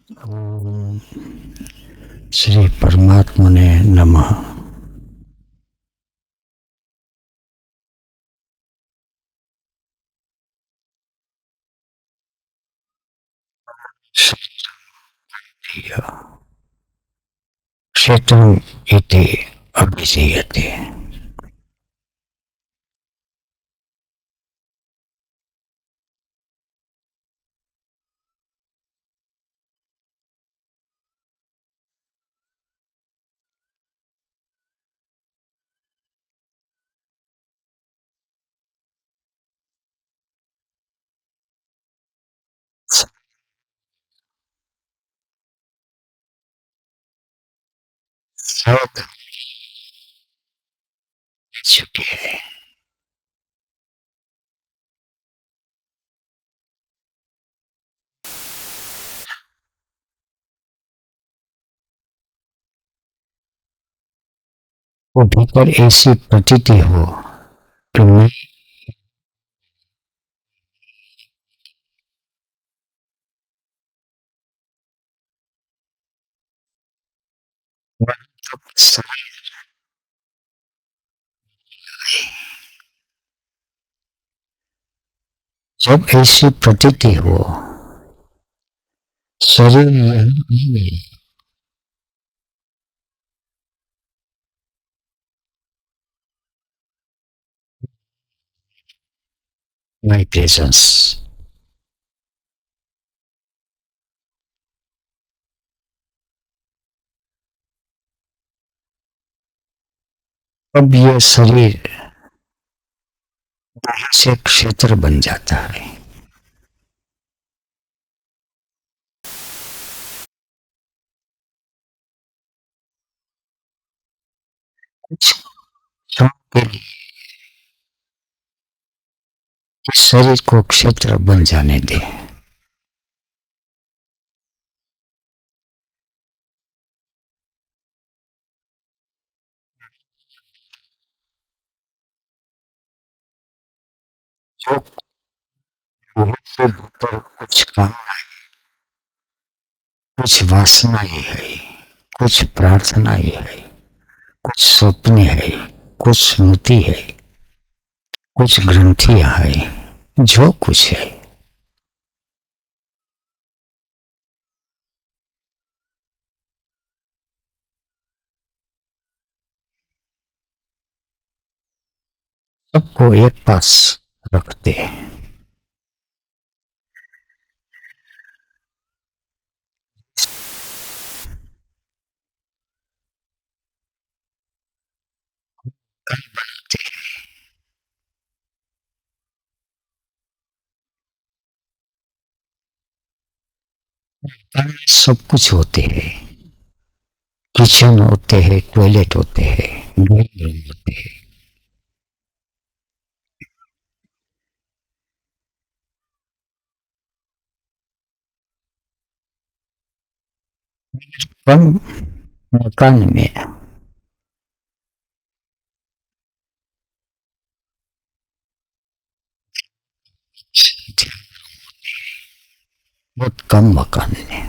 ओम श्री परमात्मने नमः। क्षेत्रम् इति अभिधीयते। सब चुके हैं। वो भीतर ऐसी प्रतीति हो कि मैं जब ऐसी प्रतीति हो शरीर यह नहीं है, माई प्रेजेंस। अब यह शरीर से क्षेत्र बन जाता है। कुछ क्षण के लिए इस शरीर को क्षेत्र बन जाने दे। जो से भीतर कुछ काम, कुछ वासनाएं है, कुछ प्रार्थनाएं है, कुछ सपने है, कुछ स्मृति है, कुछ ग्रंथियां है, जो कुछ है सबको एक पास रखते हैं। सब कुछ होते हैं, किचन होते हैं, टॉयलेट होते हैं, बेडरूम होते हैं। कम मकान में बहुत कम मकान में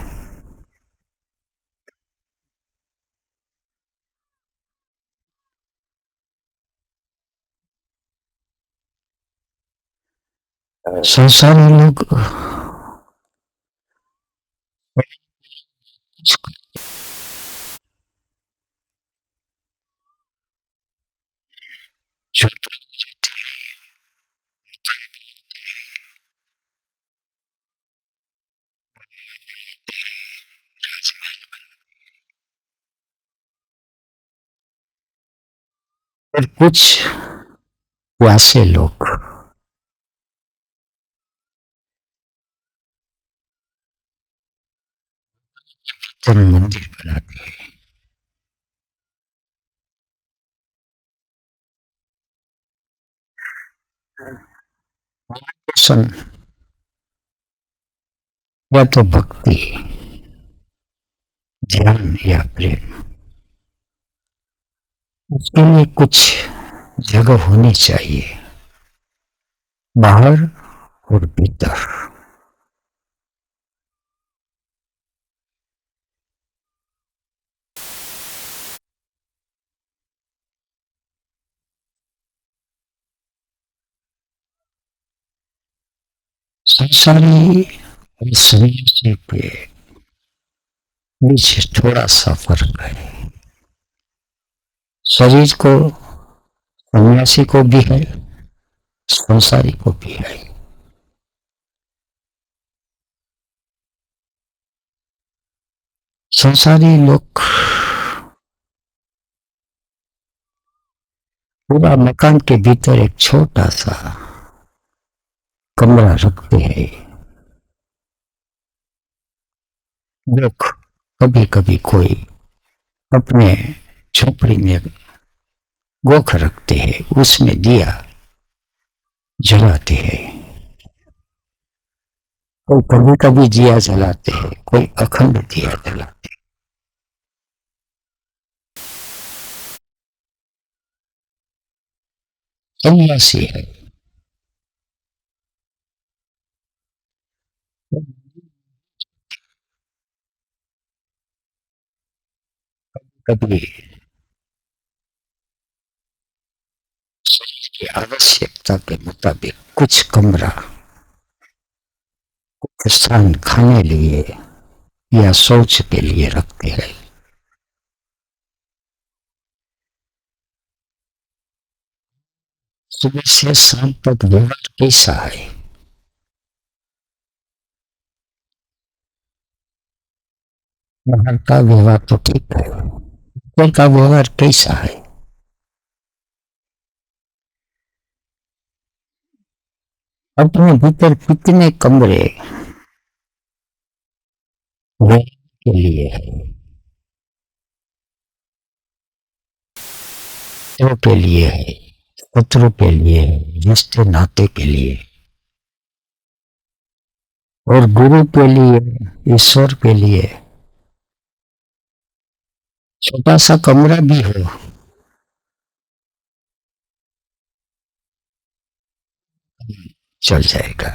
संसारी लोग कुछ प्यासे लोग मंदिर बनाते हैं। या तो भक्ति, ध्यान या प्रेम, उसके लिए कुछ जगह होनी चाहिए, बाहर और भीतर। संसारी और सन्यासी के बीच थोड़ा सा फर्क है। शरीर को सन्यासी को भी है, संसारी को भी है। संसारी लोग पूरा मकान के भीतर एक छोटा सा कमरा रखते हैं। लोग कभी कभी कोई अपने झोपड़ी में गोख रखते हैं, उसमें दिया जलाते हैं। कोई कभी कभी दिया जलाते हैं, कोई अखंड दिया जलाते हैं। सन्यासी है कभी शरीर की आवश्यकता के मुताबिक कुछ कमरा, कुछ स्थान खाने लिए या शौच के लिए रखते हैं। सुबह से शाम तक व्यवहार कैसा है? बाहर का व्यवहार तो ठीक है, अंदर का व्यवहार कैसा है? अपने भीतर कितने कमरे व्यवहार के लिए है, मित्रों के लिए है, शत्रु के लिए है, रिश्ते नाते के लिए और गुरु के लिए, ईश्वर के लिए। छोटा सा कमरा भी हो चल जाएगा।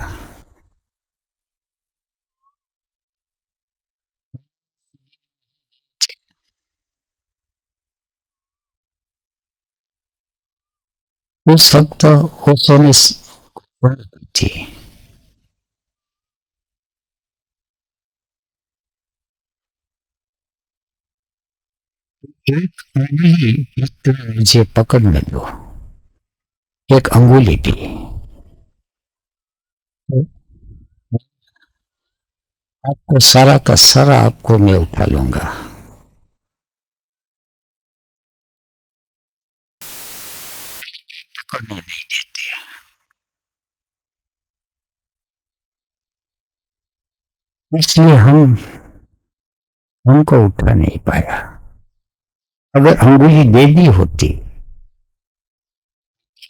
उस वक्त ओशो ने थी। एक अंगुली मुझे पकड़ने दो, एक अंगुली भी। आपको सारा का सारा आपको मैं उठा लूंगा। पकड़ने नहीं देते, इसलिए हमको उठा नहीं पाया। अगर अंगुली दे दी होती,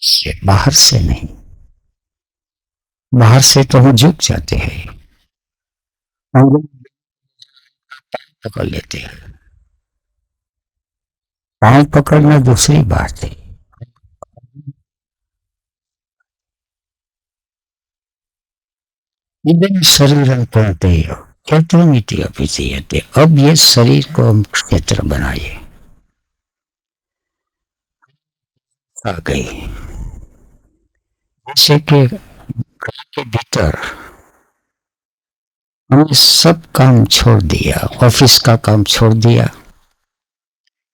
से बाहर से नहीं, बाहर से तो हम झुक जाते हैं, अंगुली पकड़ लेते हैं। पांव पकड़ना दूसरी बात है। इधर शरीर कहते हो क्षेत्रमिति अभिधीयते। अब ये शरीर को हम क्षेत्र बनाइए। आ गई जैसे कि घर के भीतर हमने सब काम छोड़ दिया, ऑफिस का काम छोड़ दिया,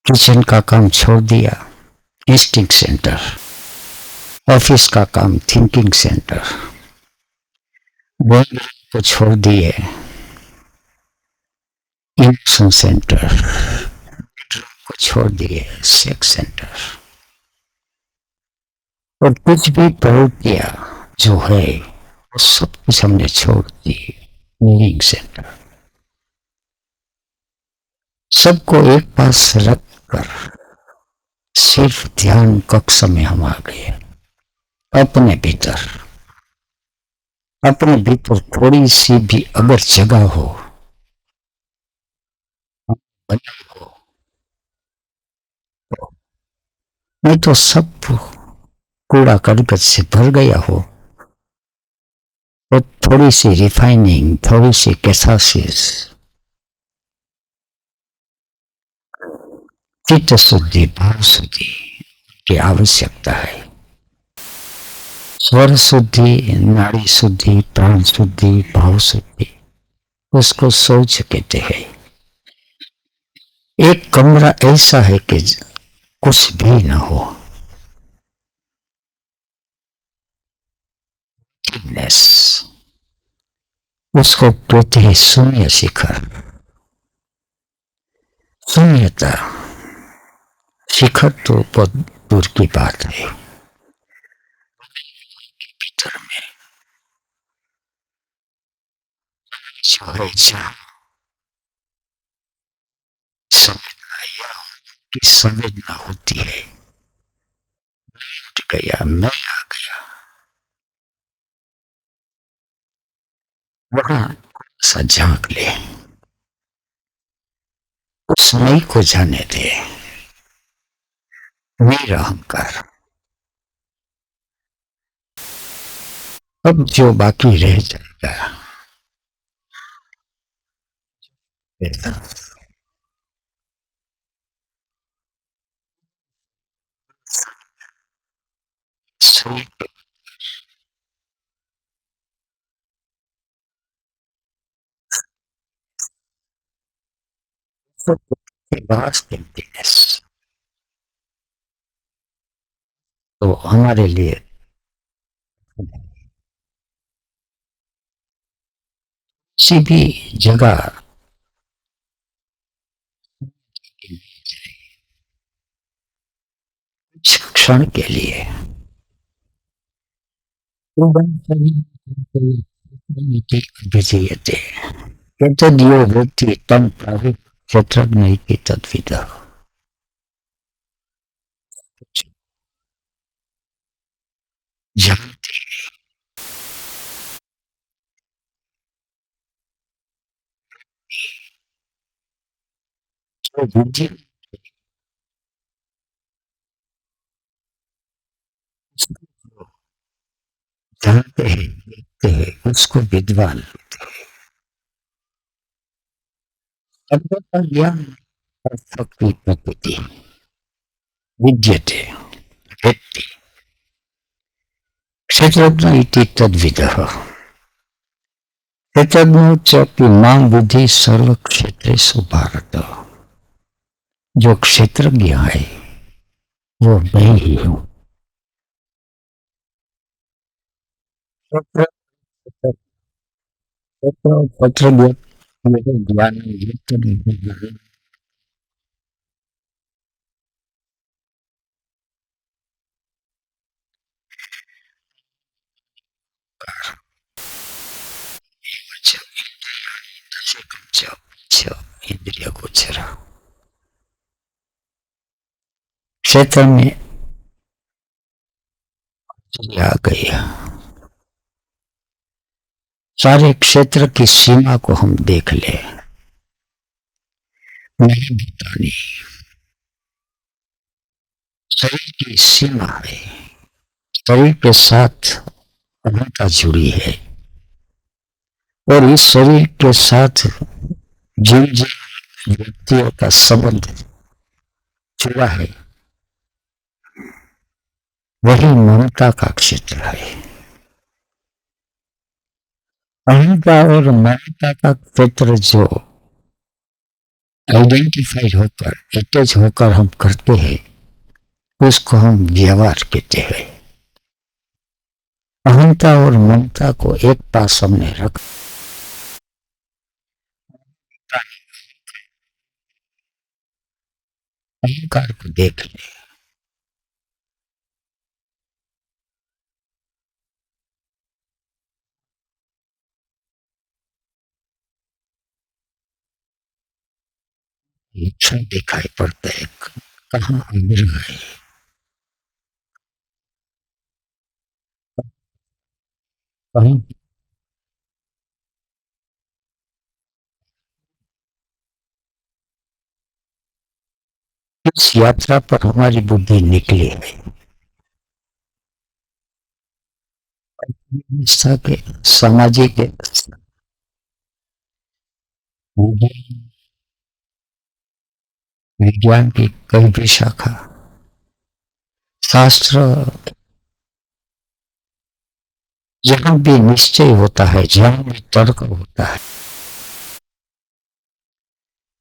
किचन का काम छोड़ दिया, इंस्टिंक्ट सेंटर, ऑफिस का काम थिंकिंग सेंटर, बेडरूम को छोड़ दिए, इमोशन सेंटर, बेडरूम को छोड़ दिए, सेक्स सेंटर, और कुछ भी प्रवृत्तियां जो है वो सब कुछ हमने छोड़ दी, मीनिंग सेंटर। सबको एक पास रखकर सिर्फ ध्यान कक्ष में हम आ गए। अपने भीतर थोड़ी सी भी अगर जगह हो, बनाई हो, नहीं तो सब कूड़ा करकट से भर गया हो, तो थोड़ी सी रिफाइनिंग, थोड़ी सी कैथारसिस, चित्त शुद्धि, भाव शुद्धि की आवश्यकता है। स्वर शुद्धि, नाड़ी शुद्धि, प्राण शुद्धि, भाव शुद्धि, उसको सोच कहते हैं। एक कमरा ऐसा है कि कुछ भी न हो, उसको कहते हैं शून्य शिखर। शून्यता शिखर तो बहुत दूर की बात है। भीतर में जो है, जहाँ संवेदना या की संवेदना होती है, उठ गया, मैं आ गया, वहां सा झांक ले, उस मई को जाने दे, मेरा अहंकार। अब जो बाकी रह जाएगा वेदना, शरीर के वास्ट एम्प्टीनेस, तो हमारे लिए किसी भी जगह कुछ क्षण के लिए अभिधीयते एतद्यो व्यक्ति तम प्रावित क्षेत्रज्ञ तद्विदः। जानते जो बुद्धि जानते हैं, देखते हैं, उसको विद्वान शब्द का ज्ञान की प्रकृति विद्यते व्यक्ति क्षेत्रज्ञ इति तद्विदः। क्षेत्रज्ञ च मां बुद्धि सर्व क्षेत्रेषु भारत। जो क्षेत्रज्ञ है वो मैं ही हूँ। क्षेत्र ज्ञान इंद्रिय गोचर क्षेत्र में आ गया। सारे क्षेत्र की सीमा को हम देख ले, नहीं बतानी। शरीर की सीमा है, शरीर के साथ अहंता जुड़ी है, और इस शरीर के साथ जिन जिन व्यक्तियों का संबंध जुड़ा है वही ममता का क्षेत्र है। अहंता और ममता का क्षेत्र जो आइडेंटिफाइड होकर अटैच होकर हम करते हैं उसको हम व्यवहार कहते हैं। अहंता और ममता को एक पास हमने रख, अहंकार को देख ले। लक्षण दिखाई पड़ता है, कहाँ आग्रह है, कहाँ इस यात्रा पर हमारी बुद्धि निकली है। व्यवस्था के सामाजिक व्यवस्था, विज्ञान की कई भी शाखा, शास्त्र जहां भी निश्चय होता है, जहां भी तर्क होता है,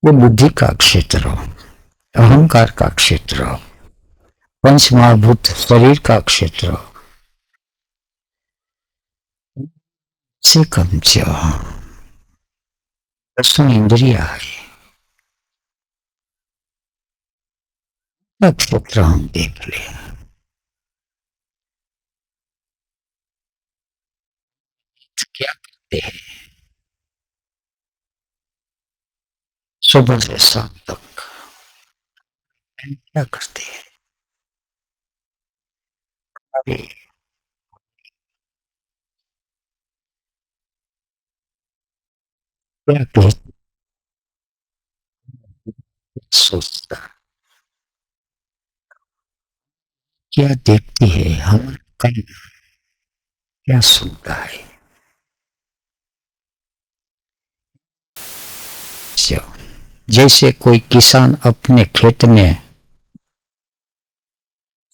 वो बुद्धि का क्षेत्र हो, अहंकार का क्षेत्र हो, पंच महाभूत शरीर का क्षेत्र हो, से कम दसों इंद्रिया है, क्षेत्र हम देख ले। तो क्या करते हैं सुबह से शाम तक? क्या करते हैं? अरे क्या कहते, सोचता, क्या देखती है, हम कल क्या सुनता है? जैसे कोई किसान अपने खेत में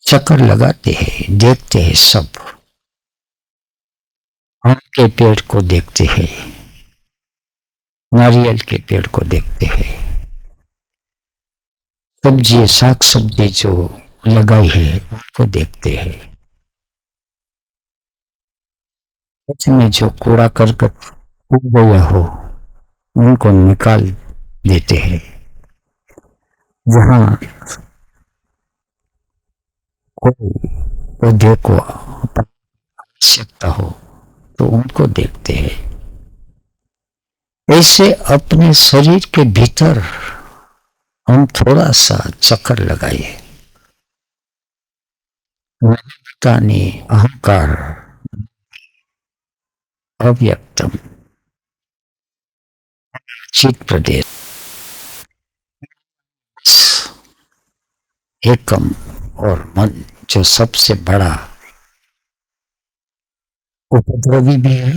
चक्कर लगाते हैं, देखते हैं सब, आम के पेड़ को देखते हैं, नारियल के पेड़ को देखते हैं, सब्जी साग सब्जी जो लगाई है उनको देखते हैं, खेत में जो कूड़ा करकट उग गया हो उनको निकाल देते हैं, जहाँ कोई पौधे को आवश्यकता हो तो उनको देखते हैं। ऐसे अपने शरीर के भीतर हम थोड़ा सा चक्कर लगाइए, कानी अहंकार अव्यक्तम चित प्रदेश एकम और मन जो सबसे बड़ा उपद्रवी भी है,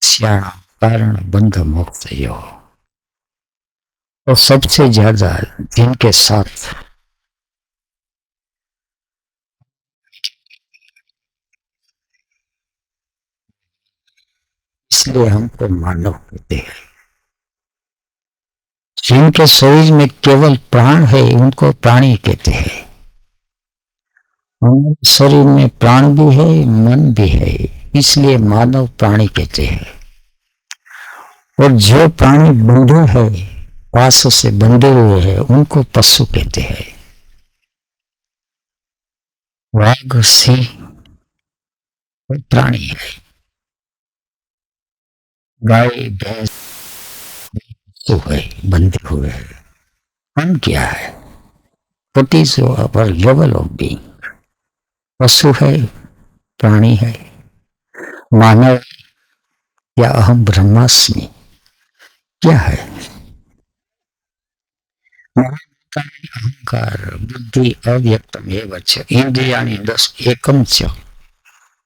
श्याण कारण बंध मोक्ष यो, और सबसे ज्यादा जिनके साथ इसलिए हमको मानव कहते हैं। जिनके शरीर में केवल प्राण है उनको प्राणी कहते हैं। हमारे शरीर में प्राण भी है, मन भी है, इसलिए मानव प्राणी कहते हैं। और जो प्राणी बंधे है, पास से बंधे हुए हैं, उनको पशु कहते हैं। वाघ सिंह प्राणी है, गाय भैंस तो है, बंधे हुए हैं। हम क्या है? What is our level of being? पशु है, प्राणी है, मानव या अहम ब्रह्मास्मि क्या है? अहंकार बुद्धि अव्यक्तम एव च इंद्रियाणि दस एकम च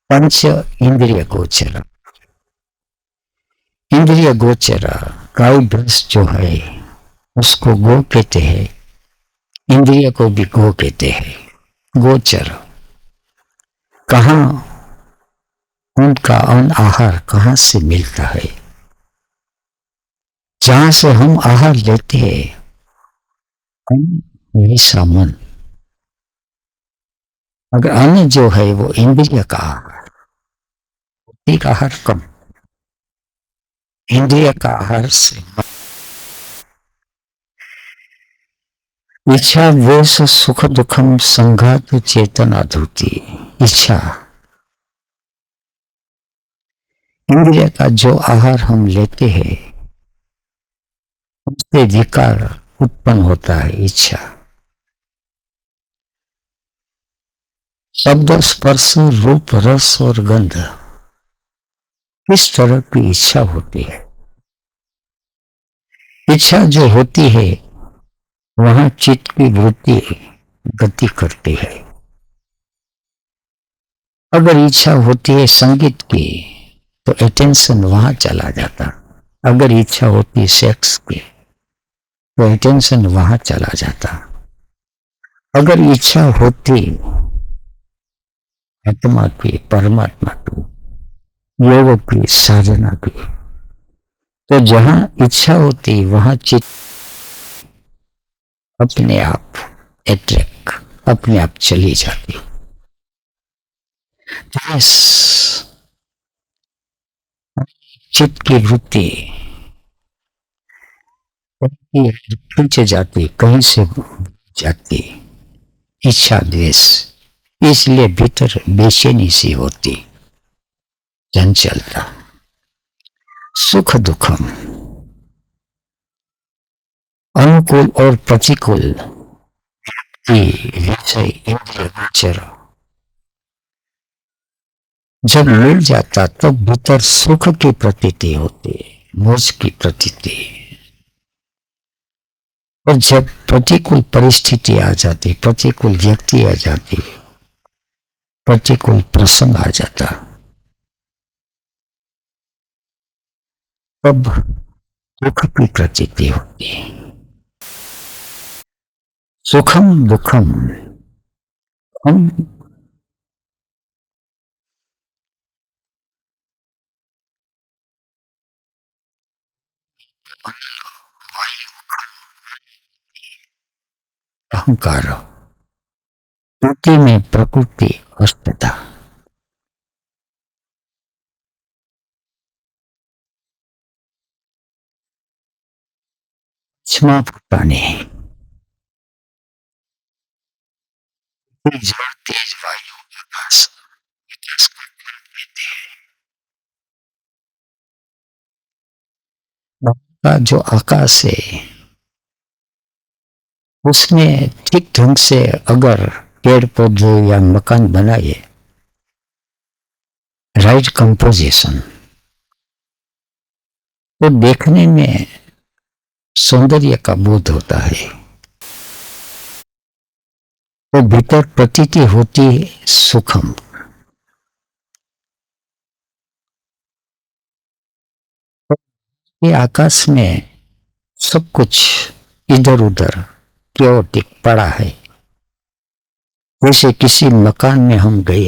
पंच इंद्रिय गोचर। इंद्रिय गोचर गाय भैंस जो है उसको गो कहते हैं, इंद्रिय को भी गो कहते हैं। गोचर कहाँ उनका अन्न आहार कहाँ से मिलता है? जहां से हम आहार लेते हैं वैसा मन। अगर अन्न जो है वो इंद्रिय का आहार, बुद्धि का आहार कम, इंद्रिय का आहार से इच्छा द्वेष सुख दुखम संघात चेतन अधूति। इच्छा इंद्रिय का जो आहार हम लेते हैं उससे विकार उत्पन्न होता है। इच्छा शब्द स्पर्श रूप रस और गंध, किस तरह की इच्छा होती है? इच्छा जो होती है वहां चित्त की वृत्ति गति करती है। अगर इच्छा होती है संगीत की तो अटेंशन वहां चला जाता। अगर इच्छा होती सेक्स की तो अटेंशन वहां चला जाता। अगर इच्छा होती आत्मा की, परमात्मा की, योग की, साधना की। तो जहां इच्छा होती वहां चित्त अपने आप अट्रैक्ट, अपने आप चली जाती। बस चित्त की वृत्ति खींच जाती, कहीं से जाती, इच्छा द्वेष, इसलिए भीतर बेचैनी सी होती, चंचलता। सुख दुखम, अनुकूल और प्रतिकूल की विषय इंद्रिय गोचर जब मिल जाता तब भीतर सुख की प्रतीति होती, मोक्ष की प्रतीति। और जब प्रतिकूल परिस्थिति आ जाती, प्रतिकूल व्यक्ति आ जाती, प्रतिकूल प्रसंग आ जाता, तब दुख की प्रतीति होती। सुखम दुखम हम अहंकार, प्रकृति में प्रकृति अस्तता, क्षमा भूताने, जल तेज वायु आकाश, का जो आकाश है उसमें ठीक ढंग से अगर पेड़ पौधे या मकान बनाए, राइट कंपोजिशन, तो देखने में सौंदर्य का बोध होता है। तो भीतर प्रतीति होती है सुखम। ये आकाश में सब कुछ इधर उधर क्योटिक पड़ा है। जैसे किसी मकान में हम गए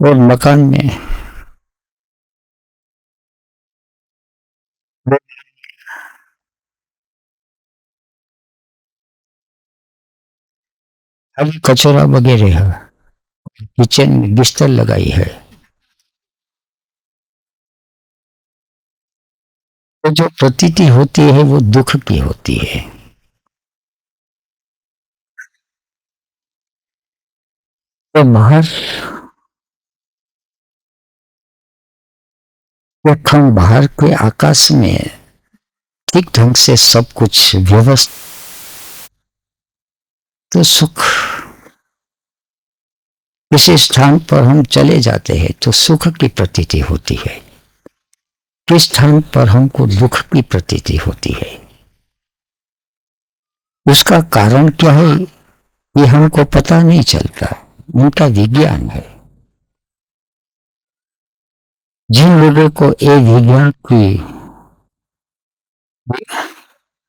और मकान में खाली कचरा वगैरह है, किचन में बिस्तर लगाई है, तो जो प्रतीति होती है वो दुख की होती है। तो बाहर हम बाहर के आकाश में ठीक ढंग से सब कुछ व्यवस्थित, तो सुख, किसी स्थान पर हम चले जाते हैं तो सुख की प्रतीति होती है, किस स्थान पर हमको दुख की प्रतीति होती है। उसका कारण क्या है ये हमको पता नहीं चलता, उनका विज्ञान है। जिन लोगों को ये विज्ञान की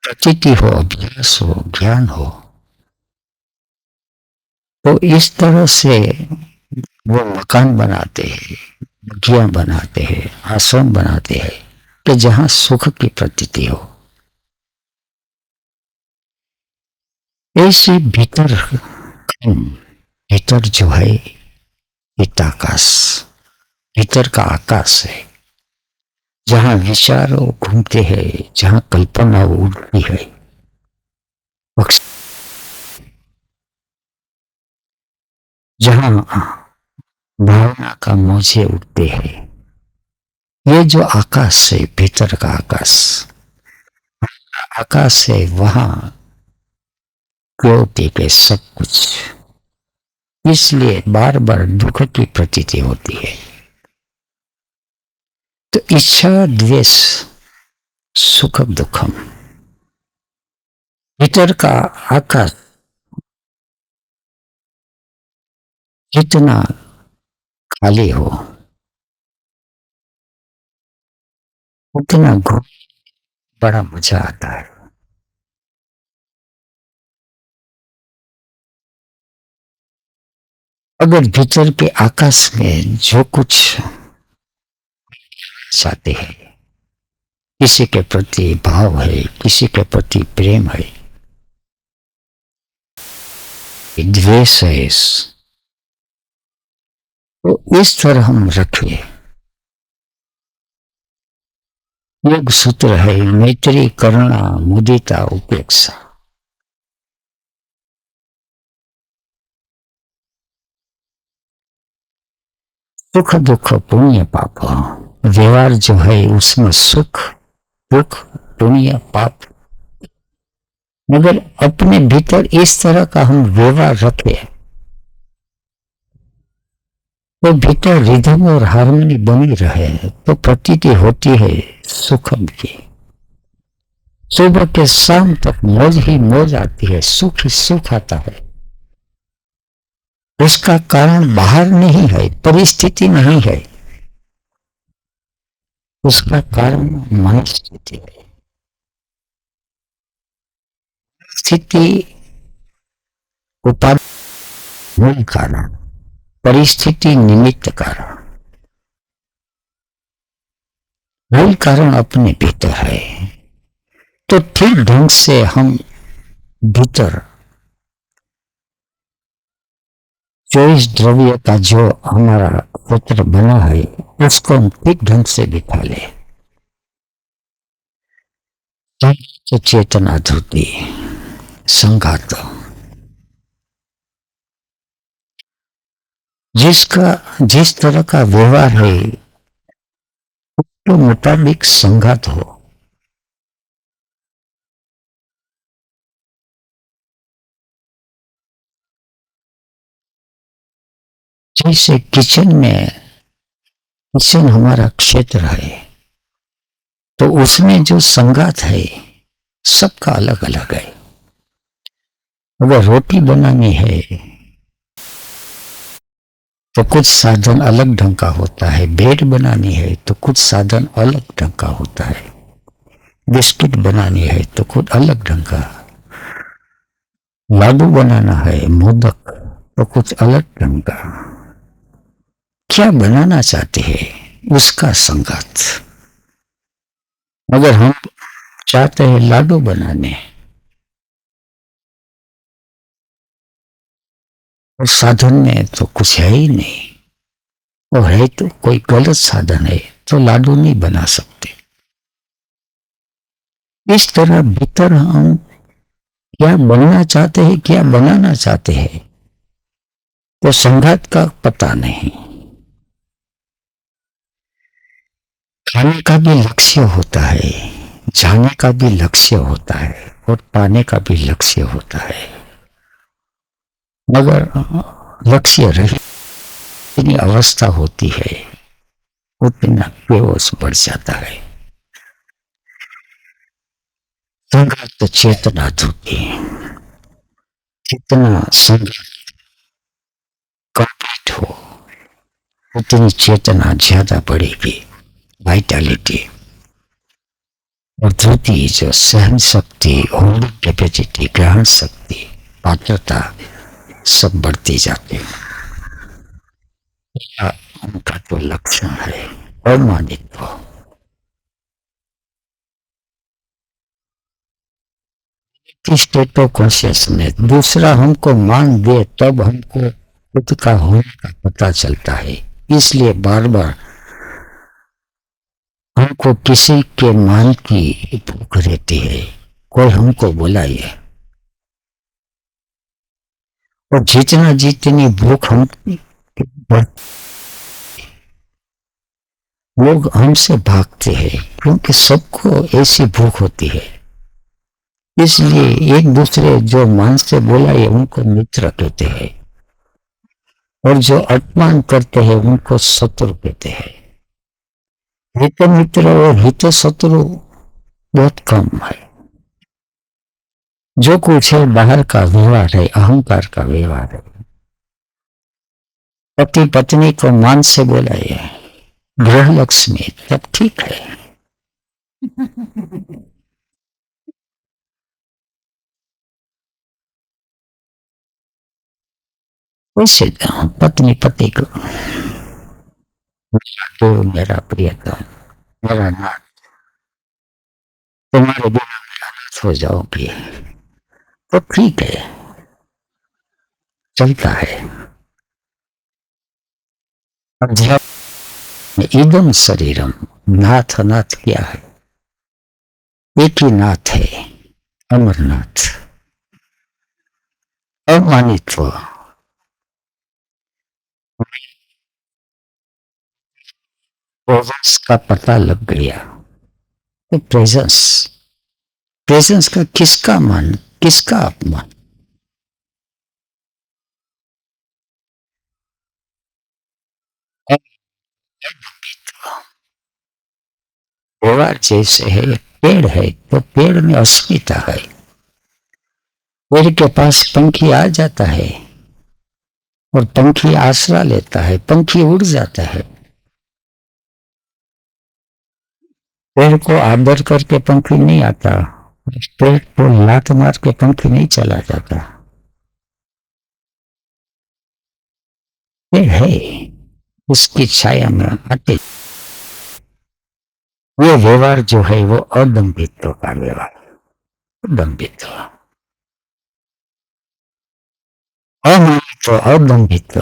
प्रतीति हो, अभ्यास हो, ज्ञान हो, तो इस तरह से वो मकान बनाते हैं, बगिया बनाते हैं, आश्रम बनाते हैं कि जहां सुख की प्रतीति हो। ऐसे भीतर, भीतर जो है चित्ताकाश, भीतर का आकाश है, जहां विचारों घूमते हैं, जहां कल्पना उड़ती है, जहां भावना का मौजे उठते हैं। ये जो आकाश है, भीतर का आकाश, आकाश है, वहां क्यों के सब कुछ, इसलिए बार बार दुख की प्रतीति होती है। तो इच्छा द्वेष सुखम दुखम, भीतर का आकाश जितना खाली हो उतना घूम बड़ा मजा आता है। अगर भीतर के आकाश में जो कुछ चाहते हैं, किसी के प्रति भाव है, किसी के प्रति प्रेम है, द्वेष है, तो इस तरह हम रखिए। योग सूत्र है मैत्री, करुणा, मुदिता, उपेक्षा। सुख दुख पुण्य पाप, व्यवहार जो है उसमें सुख दुख पुण्य पाप, मगर अपने भीतर इस तरह का हम व्यवहार रखें तो भीतर रिदम और हार्मनी बनी रहे, तो प्रतीति होती है सुखम की। सुबह के शाम तक मौज ही मौज आती है, सुख ही सुख आता है। उसका कारण बाहर नहीं है, परिस्थिति नहीं है, उसका कारण मनस्थिति है। स्थिति उपाधि मूल कारण, परिस्थिति निमित्त कारण। मूल कारण अपने भीतर है, तो ठीक ढंग से हम भीतर 24 द्रव्य का जो हमारा पुत्र बना है उसको हम ठीक ढंग से बिठा ले। तो चेतना धुति संघात, जिसका जिस तरह का व्यवहार है उसके मुताबिक संघात हो। जैसे किचन हमारा क्षेत्र है, तो उसमें जो संघात है सबका अलग अलग है। अगर रोटी बनानी है तो कुछ साधन अलग ढंग का होता है, ब्रेड बनानी है तो कुछ साधन अलग ढंग का होता है, बिस्किट बनानी है तो कुछ अलग ढंग का, लाडू बनाना है मोदक तो कुछ अलग ढंग का। क्या बनाना चाहते हैं उसका संगत। अगर हम चाहते हैं लाडू बनाने और साधन में तो कुछ है ही नहीं, और है तो कोई गलत साधन है तो लाडू नहीं बना सकते। इस तरह भीतर हम क्या बनना चाहते हैं, क्या बनाना चाहते हैं, तो संघात का पता नहीं। खाने का भी लक्ष्य होता है, जाने का भी लक्ष्य होता है और पाने का भी लक्ष्य होता है, मगर लक्ष्य रही अवस्था होती है उतना बेहोश बढ़ जाता है। संघात चेतना धुती, जितना संघात कंप्लीट हो उतनी चेतना ज्यादा बढ़ेगी, वाइटलिटी। और धुती जो सहन शक्ति, होल्डिंग कैपेसिटी, ग्रहण शक्ति, पात्रता सब बढ़ती जाती है। उनका तो लक्षण है अमानित्व। स्टेट ऑफ कॉन्शियसनेस, दूसरा हमको मान दे तब हमको खुद का होने का पता चलता है। इसलिए बार बार हमको किसी के मान की भूख रहती है, कोई हमको बुलाए, और जितना जितनी भूख हम लोग हमसे भागते हैं, क्योंकि सबको ऐसी भूख होती है। इसलिए एक दूसरे जो मान से बुलाए उनको मित्र कहते हैं, और जो अपमान करते हैं उनको शत्रु कहते हैं। हित मित्र और हित शत्रु बहुत कम है। जो कुछ है बाहर का व्यवहार है, अहंकार का व्यवहार है। पति पत्नी को मान से बुलाए, गृह लक्ष्मी, तब ठीक है। वैसे पत्नी पति को, मेरा देव, मेरा प्रियतम, मेरा नाथ, तुम्हारे बिना मैं अनाथ हो जाऊंगी, तो ठीक है, चलता है। अध्यात्म इदम शरीरम, नाथ अनाथ क्या है? एक ही नाथ है, अमरनाथ, अमानित्व। प्रेजेंस का पता लग गया, तो प्रेजेंस, प्रेजेंस का किसका मान, किसका अपमान? व्यवहार जैसे है, पेड़ है तो पेड़ में अस्मिता है। पेड़ के पास पंखी आ जाता है और पंखी आसरा लेता है, पंखी उड़ जाता है। पेड़ को आदर करके पंखी नहीं आता, पेड़ को लात मार के पंखी नहीं चला जाता। पेड़ है, उसकी छाया में आते। वो व्यवहार जो है वो अदम्भित्व का व्यवहार, अदम्भित्व, अमानित्व, अदम्भित्व।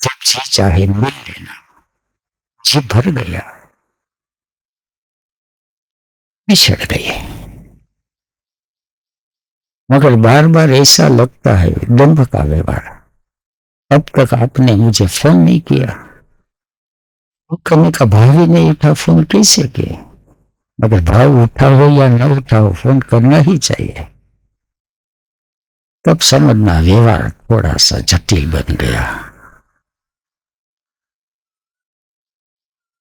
जब जी चाहे मिल लेना, जी भर गया, बिछड़ गए। मगर बार बार ऐसा लगता है, दंभ का व्यवहार। अब तक आपने मुझे फोन नहीं किया, वो करने का भाव ही नहीं उठा, फोन कैसे किए? मगर भाव उठा हो या न उठा हो, फोन करना ही चाहिए। तब समझना व्यवहार थोड़ा सा जटिल बन गया।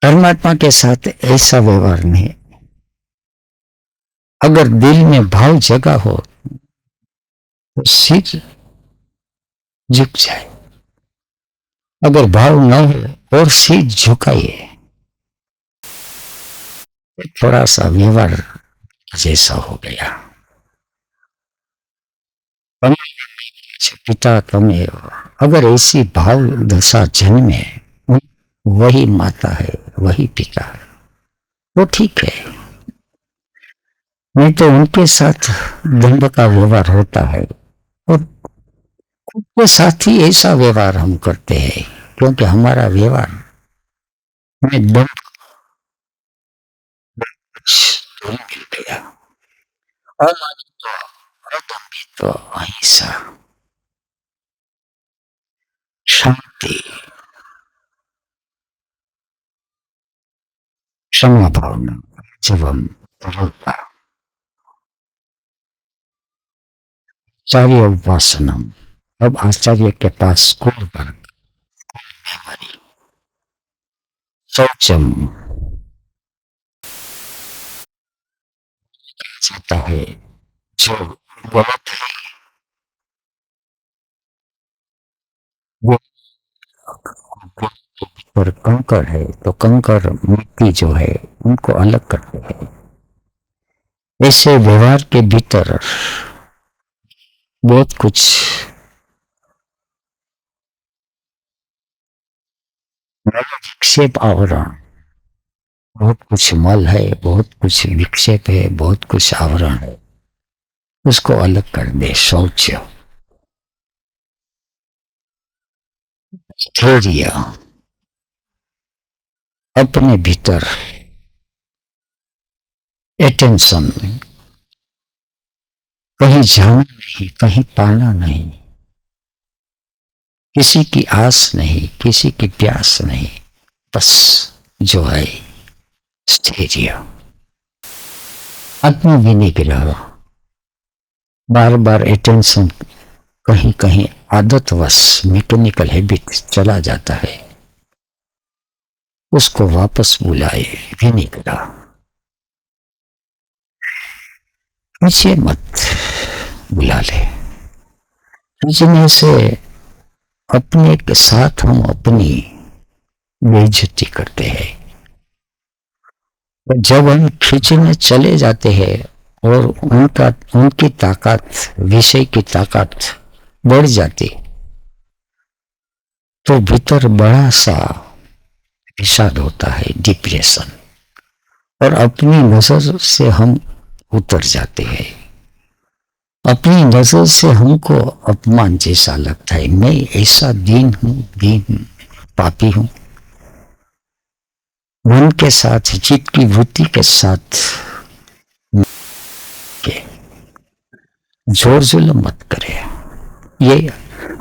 परमात्मा के साथ ऐसा व्यवहार नहीं। अगर दिल में भाव जगा हो तो सिर झुक जाए, अगर भाव न हो और सिर झुकाइए, थोड़ा सा व्यवहार जैसा हो गया। पिता तमें, अगर ऐसी भाव दशा जन्मे, वही माता है, वही पिता है, वो ठीक है। नहीं तो उनके साथ दंभ का व्यवहार होता है और खुद के साथ ही ऐसा व्यवहार हम करते हैं, क्योंकि हमारा व्यवहार में दंभ दूर मिल गया। अमानित्व, अदम्भित्व, अहिंसा, शांति, क्षमा भावना, जवम, तरलता, आचार्य उपासनम। अब आचार्य के पास स्कूल वर्क, मेमोरी, शौचम जाता है। जो गलत है वो, पर कंकर है तो कंकर मिट्टी जो है उनको अलग करते हैं। ऐसे व्यवहार के भीतर बहुत कुछ विक्षेप आवरण, बहुत कुछ मल है, बहुत कुछ विक्षेप है, बहुत कुछ आवरण है, उसको अलग कर दे। शौच, धैर्य, अपने भीतर अटेंशन, कहीं जाना नहीं, कहीं पाना नहीं, किसी की आस नहीं, किसी की प्यास नहीं, बस जो है स्थैर्य, आत्मविनिग्रह। बार बार अटेंशन कहीं कहीं आदतवश मैकेनिकल हैबिट चला जाता है, उसको वापस बुलाए, विनिग्रह। पीछे मत बुला ले, खींचने से अपने के साथ हम अपनी बेइज्जती करते हैं। जब हम खींचने चले जाते हैं और उनकी ताकत, विषय की ताकत बढ़ जाती, तो भीतर बड़ा सा विषाद होता है, डिप्रेशन, और अपनी नजर से हम उतर जाते हैं। अपनी नजर से हमको अपमान जैसा लगता है, मैं ऐसा दीन हूं, पापी हूं। मन के साथ, चित्त की वृत्ति के साथ के जोर जुल्म मत करे। ये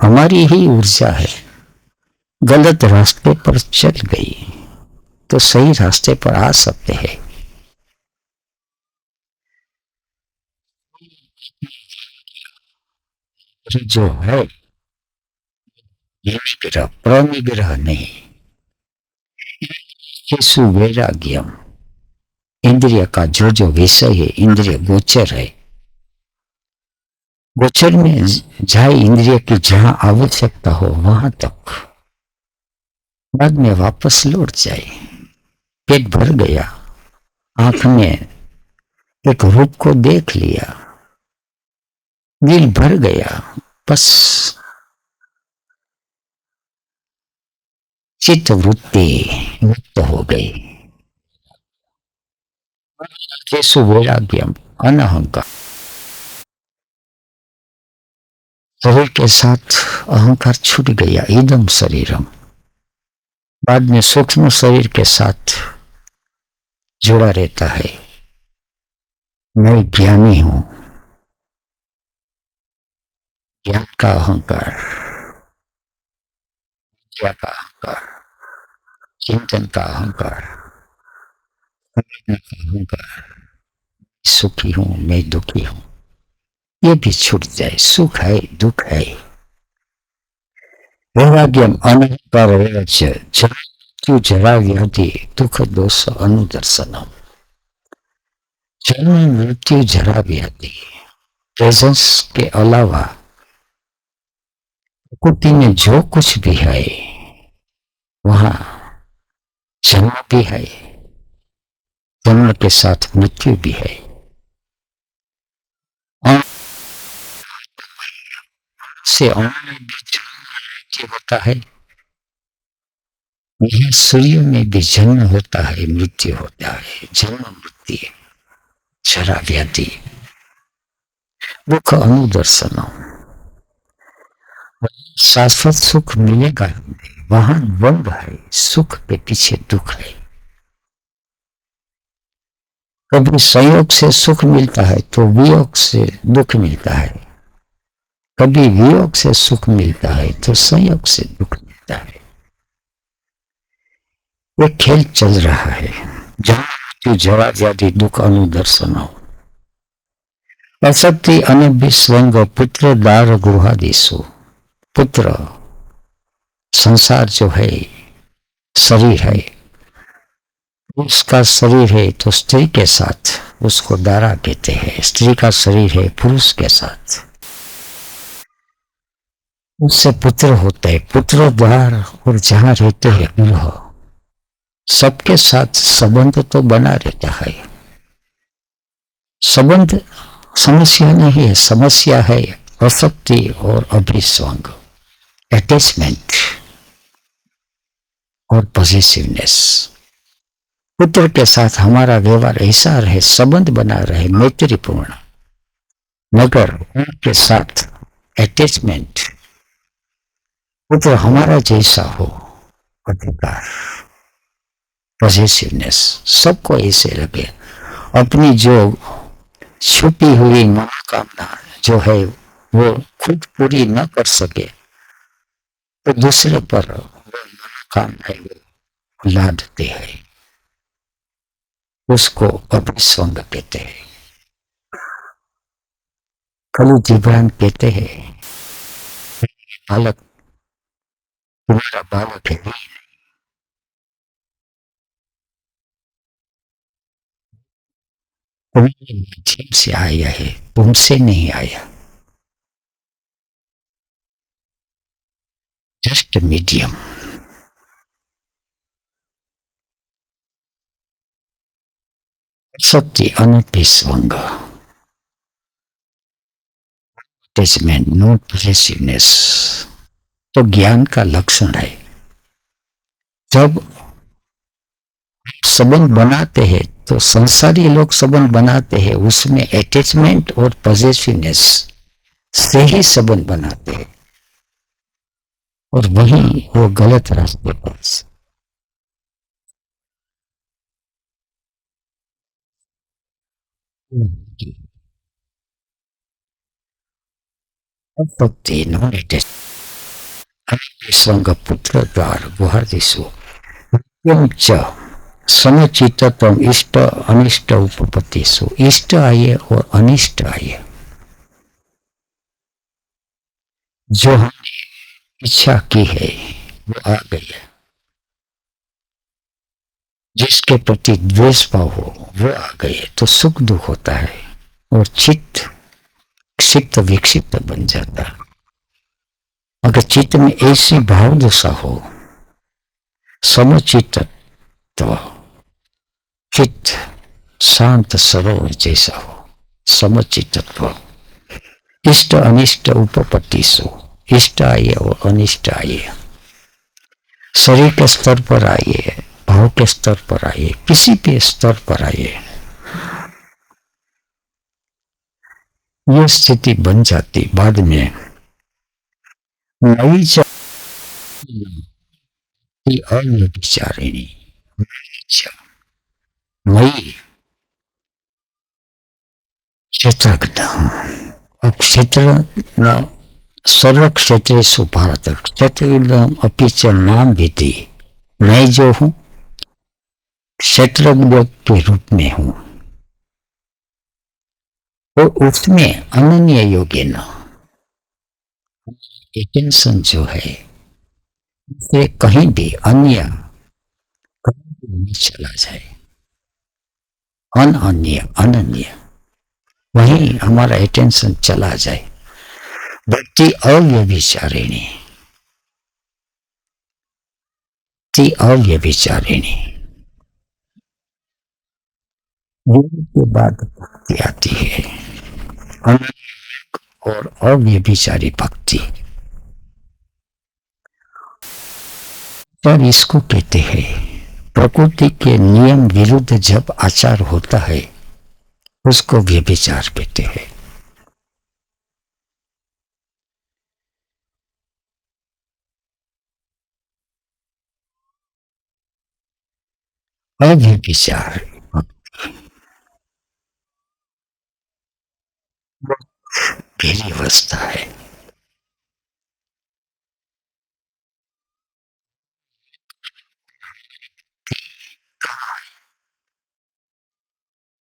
हमारी ही ऊर्जा है। गलत रास्ते पर चल गई तो सही रास्ते पर आ सकते हैं। जो है ये निग्रह, प्रनिग्रह नहीं। वैराग्यम, इंद्रिय का जो विषय है, इंद्रिय गोचर है, गोचर में जाए इंद्रिय की जहां आवश्यकता हो वहां तक, बाद में वापस लौट जाए। पेट भर गया, आंख में एक रूप को देख लिया, दिल भर गया, बस चित्त वृत्ति मुक्त हो गई। जैसु वैराग्यम, अनहंकार, शरीर के साथ अहंकार छूट गया, इदम शरीरम। बाद में सूक्ष्म शरीर के साथ जुड़ा रहता है, मैं ज्ञानी हूं। ज्ञान का अहंकार, विद्या का अहंकार, चिंतन का अहंकार, अहंकार, सुखी हूं, मैं दुखी हूं, ये भी छूट जाए। सुख है, दुख है। वैराग्यम अनहंकार मृत्यु जरा व्याधि दुख दोष अनुदर्शनम। जन्म मृत्यु जरा व्याधि, प्रेजेंस के अलावा प्रकृति में जो कुछ भी है वहां जन्म भी है, जन्म के साथ मृत्यु भी है। से अन्न में भी जन्म मृत्यु होता है, यह सूर्य में भी जन्म होता है, मृत्यु होता है। जन्म मृत्यु जरा व्याधि दुख अनुदर्शनम। शाश्वत सुख मिलेगा, वहां द्वंद्व है, सुख के पीछे दुख है। कभी संयोग से सुख मिलता है तो वियोग से दुख मिलता है, कभी वियोग से सुख मिलता है तो संयोग से दुख मिलता है। ये खेल चल रहा है। जन्म मृत्यु जरा व्याधि दुख अनुदर्शनम। असक्ति अनभिस्वंग पुत्र दार गृहादिशु। पुत्र संसार जो है, शरीर है, उसका शरीर है तो स्त्री के साथ उसको दारा कहते हैं। स्त्री का शरीर है पुरुष के साथ, उससे पुत्र होते हैं। पुत्र द्वार और जहां रहते हैं गृह, सबके साथ संबंध तो बना रहता है। संबंध समस्या नहीं है, समस्या है असक्ति और अभिस्वंग, अटैचमेंट और पॉजिटिवनेस। पुत्र के साथ हमारा व्यवहार ऐसा रहे, संबंध बना रहे मैत्रीपूर्ण, मगर उनके साथ अटैचमेंट, पुत्र हमारा जैसा हो, अधिकार, पॉजिटिवनेस, सबको ऐसे लगे। अपनी जो छुपी हुई मनोकामना जो है वो खुद पूरी न कर सके तो दूसरे पर वो मनोकामना वो लादते हैं, उसको अभिस्वंग कहते हैं। खलु जिब्रान कहते हैं, बालक तुम्हारा बालक है, तुम्हारे माध्यम से आया है, तुमसे नहीं आया। Just medium. सत्य अनभिस्वंग, अटैचमेंट, नो पॉसेसिवनेस, तो ज्ञान का लक्षण है। जब संबंध बनाते हैं तो संसारी लोग संबंध बनाते हैं, उसमें अटैचमेंट और पॉजिटिवनेस से ही संबंध बनाते हैं, और वही वो गलत रास्ते पर। भक्ति नॉन स्वंग पुत्र द्वार गुहादिषु च समचित्तम इष्ट अनिष्ट उपपत्तिषु। इष्ट आइए और अनिष्ट आइए, जो हमने इच्छा की है वो आ गई है, जिसके प्रति द्वेष भाव हो वो आ गई है, तो सुख दुख होता है और चित्त क्षिप्त विक्षिप्त बन जाता है। अगर चित्त में ऐसी भाव दशा हो, समचित्तत्व, चित्त शांत सरोवर जैसा हो, समचित्तत्व, इष्ट अनिष्ट उपपत्तिषु, इष्ट आइए और अनिष्ट आइए, शरीर के स्तर पर आइए, भाव के स्तर पर आइए, किसी भी स्तर पर आइए, ये स्थिति बन जाती बाद में नई अव्यभिचारिणी, मई क्षेत्रज्ञ। अब क्षेत्र सर्व क्षेत्रेषु भारत क्षेत्र अपि च नाम विधि, मैं जो हूँ क्षेत्रज्ञ के रूप में हूँ, और उसमें अनन्य योगी न टेंशन जो है से कहीं भी अन्य कहीं भी नहीं चला जाए, अनन्य अनन्य वहीं हमारा अटेंशन चला जाए। भक्ति अव्यभिचारिणी, भक्ति अव्यभिचारिणी, योग के बाद भक्ति आती है, अनन्य और अव्यभिचारी भक्ति। पर इसको कहते हैं प्रकृति के नियम विरुद्ध जब आचार होता है उसको व्यभिचार कहते हैं। अव्यभिचार गहरी अवस्था है।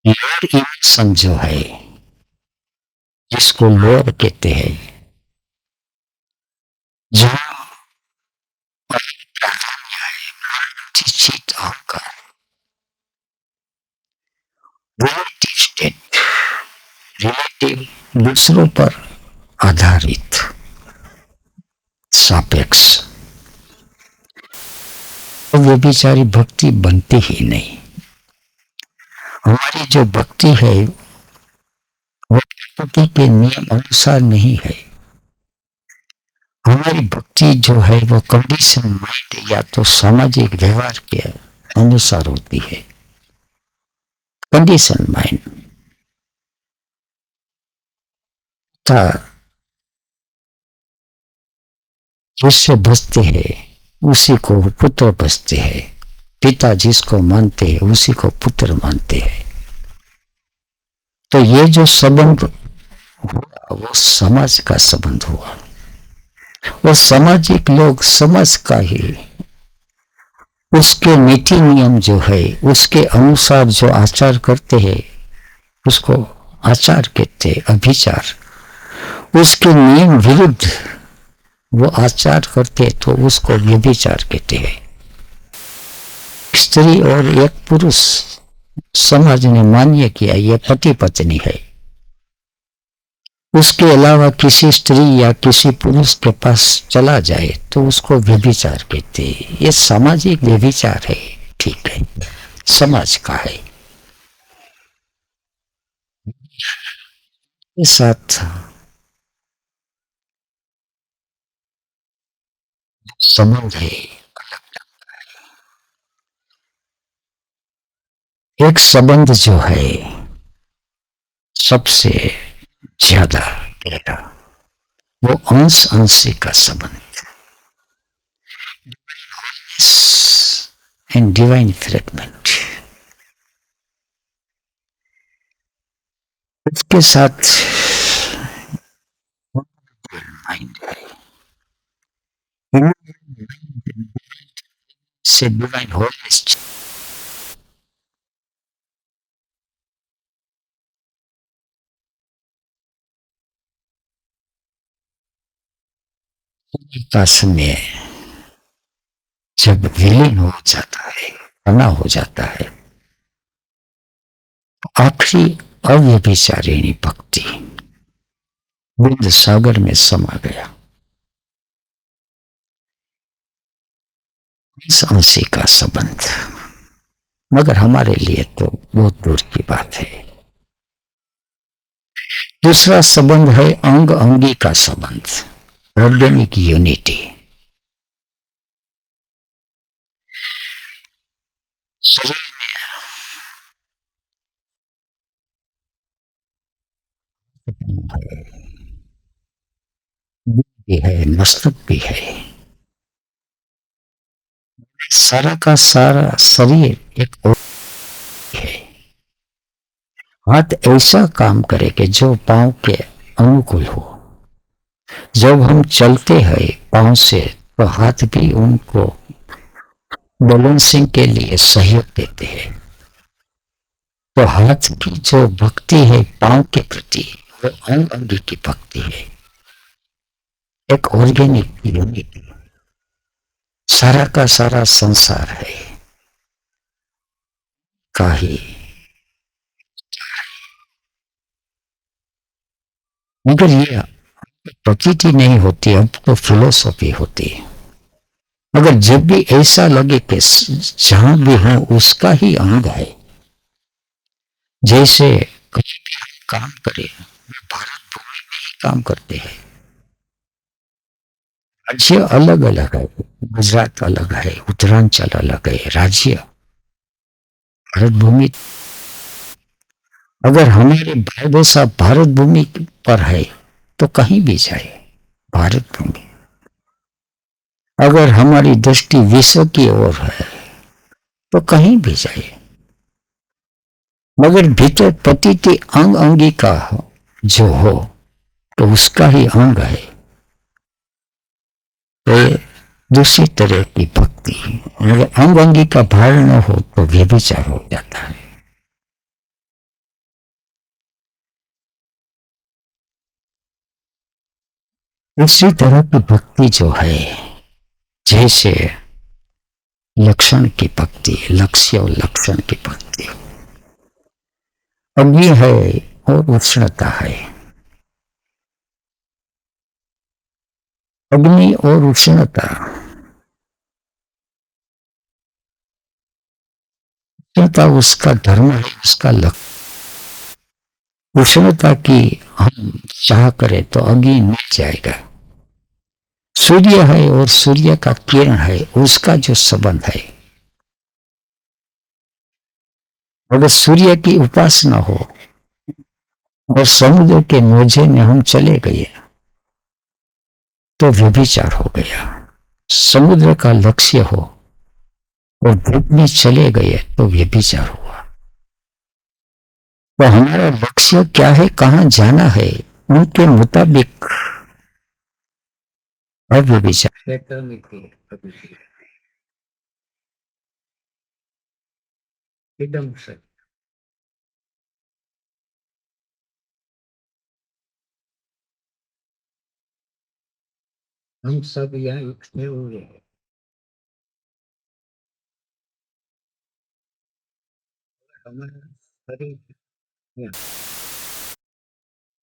लोअर इमोशन जो है, जिसको लोअर कहते हैं, जहाँ प्राधान्य है चित अहंकार, रिलेटिव स्टेट, रिलेटिव दूसरों पर आधारित सापेक्ष, तो व्यभिचारी भक्ति बनती ही नहीं। हमारी जो भक्ति है वो प्रकृति के नियम अनुसार नहीं है। हमारी भक्ति जो है वो कंडीशन माइंड या तो सामाजिक व्यवहार के अनुसार होती है। कंडीशन माइंड था जिससे बसते हैं उसी को पुत्र बसते हैं, पिता जिसको मानते हैं उसी को पुत्र मानते हैं। तो ये जो संबंध हुआ वो समाज का संबंध हुआ, और सामाजिक लोग समाज का ही उसके नीति नियम जो है उसके अनुसार जो आचार करते हैं उसको आचार कहते हैं, अभिचार। उसके नियम विरुद्ध वो आचार करते तो उसको व्यभिचार कहते हैं। स्त्री और एक पुरुष समाज ने मान्य किया ये पति पत्नी है, उसके अलावा किसी स्त्री या किसी पुरुष के पास चला जाए तो उसको व्यभिचार कहते हैं। ये सामाजिक व्यभिचार है, ठीक है, समाज का है। इस साथ संबंध है। एक संबंध जो है सबसे ज्यादा गहरा, वो अंश अंशी का संबंध एंड डिवाइन फ्रेगमेंट, उसके साथ माइंड है से डिवाइन होलनेस का समय जब विलीन हो जाता है, बना हो जाता है, आखिरी अव्यभिचारिणी भक्ति बिंद सागर में समा गया। इस अंशी का संबंध मगर हमारे लिए तो बहुत दूर की बात है। दूसरा संबंध है अंग अंगी का संबंध, ऑर्गेनिक यूनिटी। शरीर भी है, मस्तक भी है, सारा का सारा शरीर एक और है। हाथ ऐसा काम करे कि जो पांव के अनुकूल हो। जब हम चलते हैं पांव से तो हाथ भी उनको बैलेंसिंग के लिए सहयोग देते हैं। तो हाथ की जो भक्ति है पांव के प्रति, वो अंग अंगी की भक्ति है, एक ऑर्गेनिक यूनिटी। सारा का सारा संसार है का ही, मगर ये प्रतीति नहीं होती, अब तो फिलोसॉफी होती है। मगर जब भी ऐसा लगे कि जहां भी हूं उसका ही अंग है, जैसे कहीं भी हम काम करें, भारत भूमि में ही काम करते हैं। राज्य अलग अलग है, गुजरात अलग है, उत्तरांचल अलग है, राज्य भारत भूमि। अगर हमारे भाई बहसा भारत भूमि पर है तो कहीं भी जाए भारत भूमि। अगर हमारी दृष्टि विश्व की ओर है तो कहीं भी जाए, मगर भीतर पतिति अंग अंगी का जो हो तो उसका ही अंग है। तो ये दूसरी तरह की भक्ति, अगर अंग अंगी का भाव न हो तो व्यभिचार हो जाता है। दूसरी तरह की भक्ति जो है, जैसे लक्षण की भक्ति, लक्ष्य और लक्षण की भक्ति, अग्नि है और उष्णता है। अग्नि और उष्णता, उष्णता उसका धर्म है, उसका लक्ष्य। उष्णता की हम चाह करें तो अग्नि मिल जाएगा। सूर्य है और सूर्य का किरण है, उसका जो संबंध है, अगर सूर्य की उपासना हो और समुद्र के मोजे में हम चले गए तो व्यभिचार हो गया। समुद्र का लक्ष्य हो और धूप में चले गए तो व्यभिचार हुआ। तो हमारा लक्ष्य क्या है, कहां जाना है, उनके मुताबिक अव्यभिचार एकदम से। हम सब यहाँ इकट्ठे हुए हैं, हमारा शरीर यहाँ,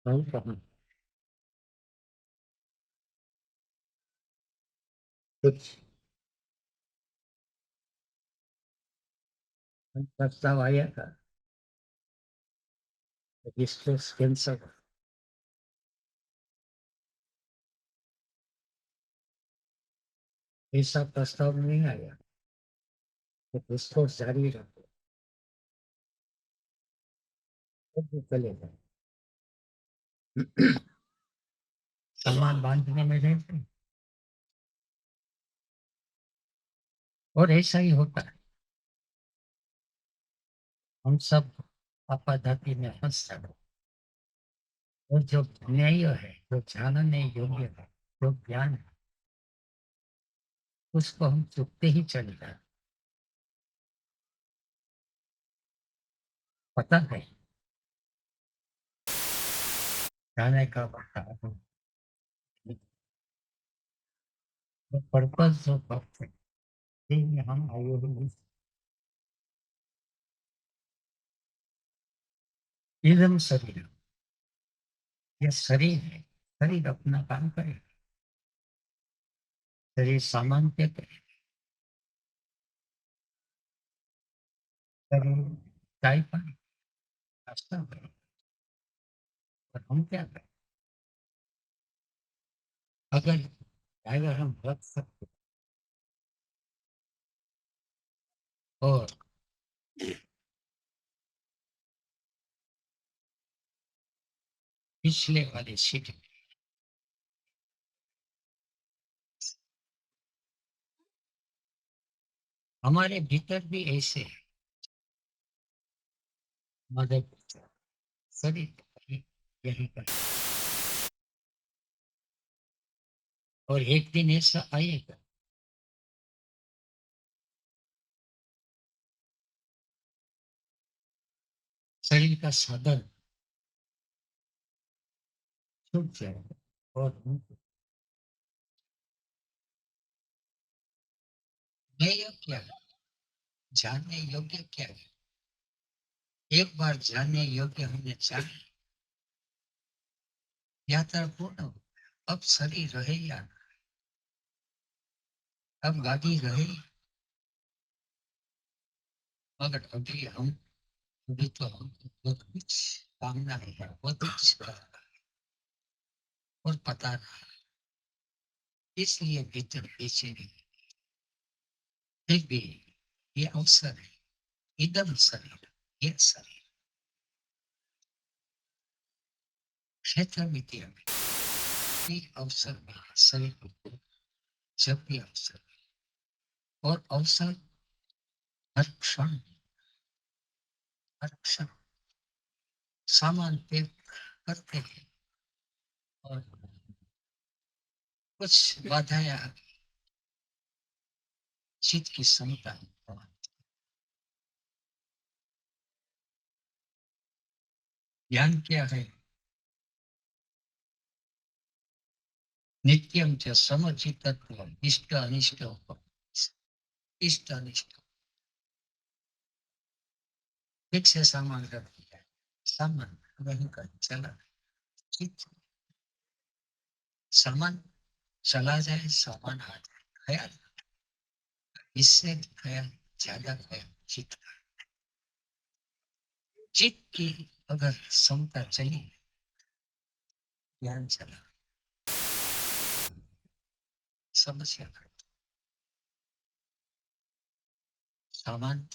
हम कहाँ कुछ हम प्रस्ताव आया था डिस्ट्रेस कैंसर, ऐसा प्रस्ताव नहीं आया कि विस्फोट जारी रखो, तब भी चलेगा। सामान बांधने में रहते हैं, और ऐसा ही होता है। हम सब आपाधापी में फंस जाते हैं। और जो न्याय है, जो जानने योग्य है, जो ज्ञान है, उसको हम चुपते ही चले जाते हैं। पता है जाने का पता है, पर्पज जो भक्त है, में हम आए हुए इदम शरीर, ये शरीर है। शरीर अपना काम करे, शरीर सामान पे करे, शरीर चाय पानी नाश्ता करे, और हम क्या करें? अगर अगर हम रख सकते और पिछले वाले सीट, हमारे भीतर भी ऐसे है, हमारे भीतर शरीर यही पर, और एक दिन ऐसा आएगा शरीर का साधन छूट जाएगा, और हमको न्याय क्या है, जानने योग्य क्या है? एक बार जानने योग्य हमने जान, यात्रा पूर्ण हो। अब शरीर रहे या न, अब गाड़ी रहे, मगर अभी तो हम बहुत कुछ कामना है, बहुत कुछ और पता नहीं, इसलिए भीतर पीछे नहीं। फिर भी ये अवसर है, इदम शरीर, ये शरीर क्षेत्र मित्र में भी अवसर में शरीर को, जब भी अवसर, और अवसर हर क्षण, हर क्षण सामान पे करते हैं, और कुछ बाधाएं चित्त की क्षमता, ज्ञान क्या है? नित्यम च समचित्तत्व इष्ट अनिष्ट, इष्ट अनिष्ट फिर से सामान रख दिया, सामान वही कर चला, चित्त सामान चला जाए, सामान आ जाए, ख्याल इससे ख्याल ज्यादा ख्याल चित्त, चित्त की अगर क्षमता चली, ज्ञान चला, समस्या खत्म। सामान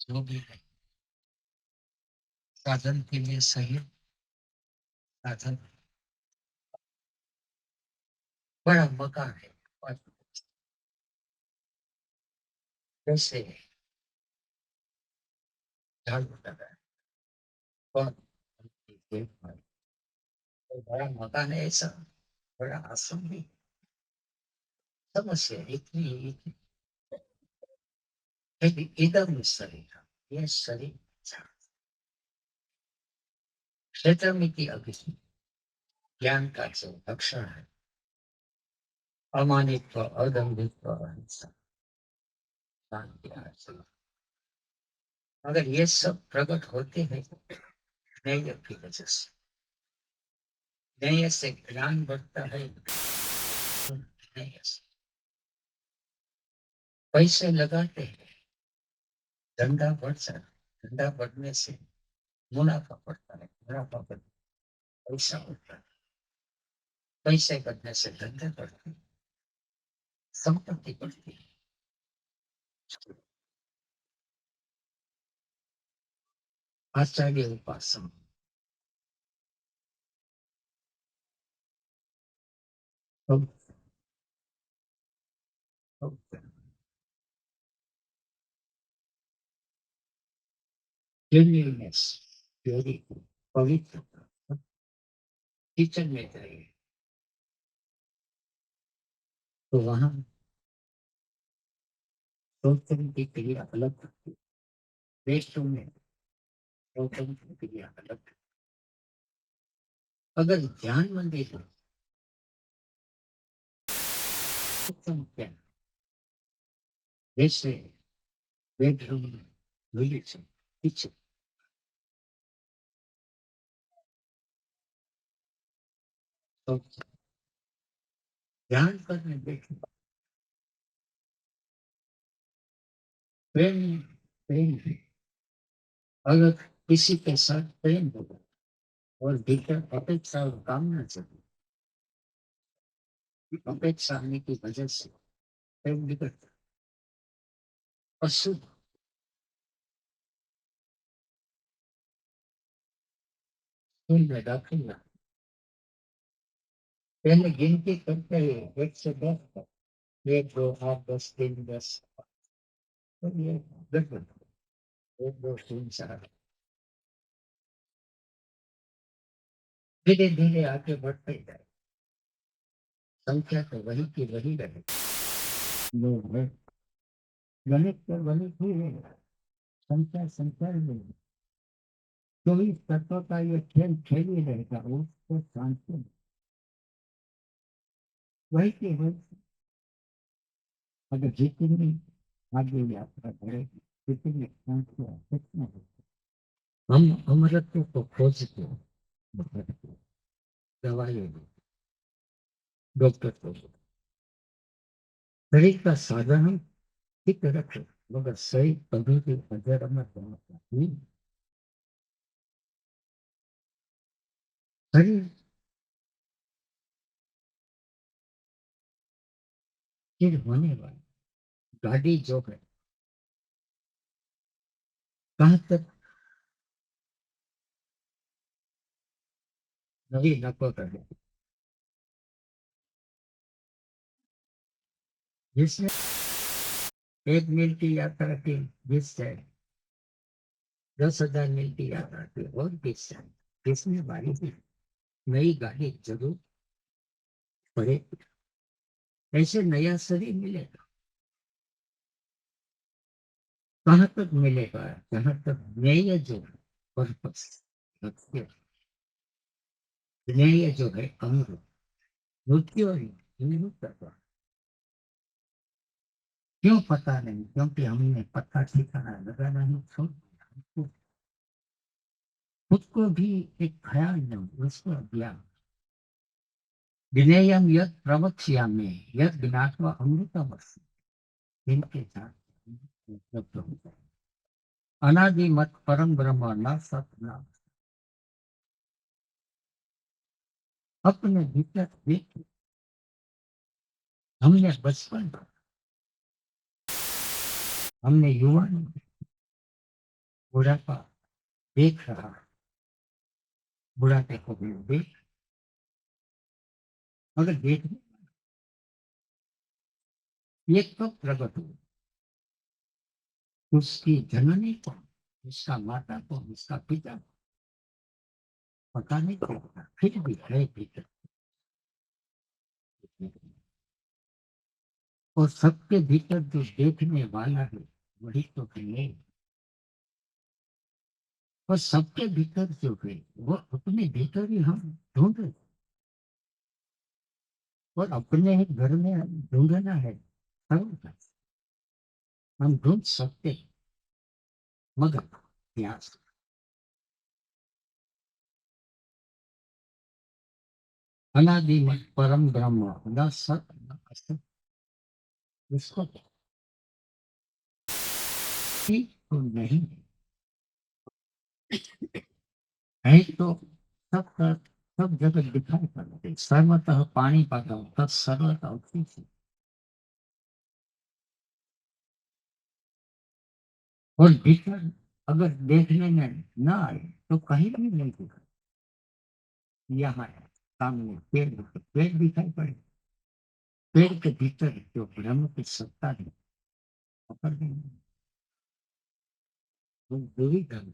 जो भी है साधन के लिए सही साधन, बड़ा मकान है, और कैसे झाड़ू लगा है, और देखभाल, तो बड़ा मकान है ऐसा, बड़ा आश्रम भी, समस्या इतनी इधम शरीर, ये शरीर क्षेत्र में की अभिष्ट ज्ञान का जो लक्षण है, अमानित्व, अदम्भित्व, अहिंसा, शांति, आचरण, अगर ये सब प्रकट होते हैं न्याय की वजह से, न्याय से ज्ञान बढ़ता है, न्याय से पैसे लगाते हैं, धंधा बढ़ जाता है, धंधा बढ़ने से मुनाफा बढ़ता है, मुनाफा बढ़ता है पैसा बढ़ता है, पैसे बढ़ने से धंधे बढ़ते हैं, संपत्ति बढ़ती है। आचार्य उपासना अब अब cleanliness, purity, पवित्र किचन में जाइए तो वहां शौचन की क्रिया अलग होती है। रेस्टरूम में शौचन की क्रिया अलग होती है। अगर ध्यान मंदिर में शौचन क्या है? जैसे बेडरूम में टॉयलेट है, किचन शौच ध्यान करने बैठे प्रेम प्रेम है। अगर किसी के साथ प्रेम होगा और भीतर अपेक्षा और कामना चली अपेक्षा आने की वजह से प्रेम बिगड़ता है। अशुद्ध में दाखिल पहले गिनती करते हुए 1 से 10 तक 1 2 8 10 3 10 तो ये गड़बड़ 1 2 3 4 धीरे धीरे आगे बढ़ते जाए संख्या तो वही की वही रहे लोग है गणित तो गणित ही है संख्या संख्या ही नहीं 24 तत्वों का ये खेल खेल ही रहेगा उसको शांति वही की वही अगर जितनी आगे यात्रा करेगी जितनी संख्या कितना हम अमरत्व को खोजते हैं दवाइयों में डॉक्टर को शरीर का साधन ठीक रखे मगर सही कभी भी अजर अमर होना चाहिए शरीर फिर होने वाली गाड़ी जो है कहाँ तक नवी नफा करे जिसने 1 मील की यात्रा की 20 जाए 10,000 मील की यात्रा की और 20 जाए जिसमें बारी भी नई गाड़ी जरूर पड़े ऐसे नया शरीर मिलेगा कहाँ तक मिलेगा जहाँ तक नया जो पर्पस लक्ष्य नया जो है अमृत मृत्यु और निरुद्ध क्यों पता नहीं क्योंकि हमने पता ठिकाना लगाना ही छोड़ दिया हमको खुद को भी एक ख्याल नहीं उसको ज्ञान विनेयम यद प्रवक्ष्यामि यद ज्ञात्वा अमृतमस्मि इनके साथ उपलब्ध हो जाए अनादि मत परम ब्रह्म न सत न अपने भीतर देख हमने बचपन हमने युवा बुढ़ापा देख रहा है बुढ़ापे को भी देख मगर देख ये कब प्रकट हुआ उसकी जननी को उसका माता को उसका पिता को पता नहीं चलता फिर भी है भीतर और सबके भीतर जो देखने वाला है वही तो है और सबके भीतर जो है वो अपने भीतर ही हम ढूंढ रहे हैं। और अपने ही घर में ढूंढना है सरल हम ढूंढ सकते हैं मगर प्रयास अनादि मत परम ब्रह्म न सत न असत उसको ठीक तो नहीं है तो सब सब जगह दिखाई पड़ते सर्वतः पानी पाता हूँ तब सर्वतः उसी से और भीतर अगर देखने में ना आए तो कहीं भी नहीं दिखा। यहाँ है, सामने पेड़ है, तो पेड़ दिखाई पड़े, पेड़ के भीतर जो ब्रह्म की सत्ता है पकड़ लेंगे। वो बुरी ढंग,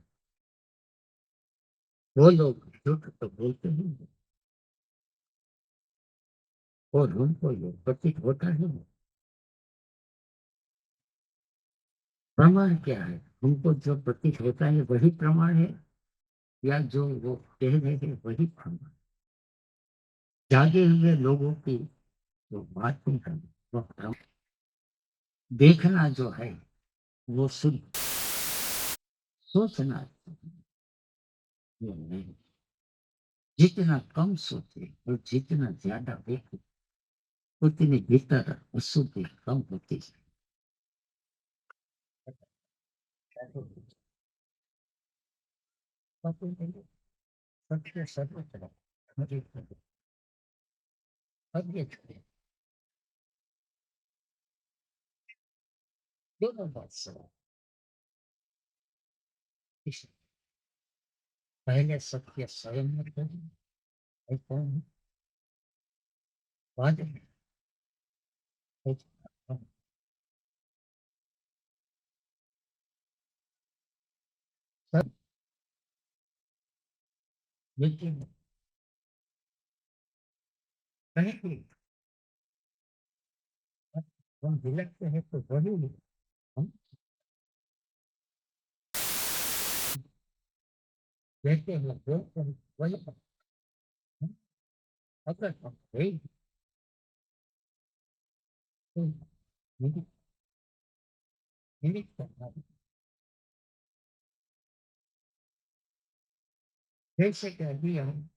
वो लोग झूठ तो बोलते हैं और उनको ये प्रतीत होता है। प्रमाण क्या है? उनको जो प्रतीत होता है वही प्रमाण है, या जो वो कह रहे हैं वही प्रमाण? जागे हुए लोगों की जो बातें हैं वो भ्रम। देखना जो है वो शुद्ध, सोचना वो नहीं। जितना कम सोचे और जितना ज्यादा देखे उतनी भीतर अशुद्धि कम होती है। सत्य सर्वत्र, हरे हरे, अब ये छोड़े, दोनों बात सही। पहले सत्य स्वयं में करें, और कौन बाद में कुछ सब। लेकिन कहीं हम भिलकते हैं तो वही हम कहते हैं, बोलते हैं वही हम। अगर हम गए तो निमित्त, निमित्त करना है। जैसे कह दिया हम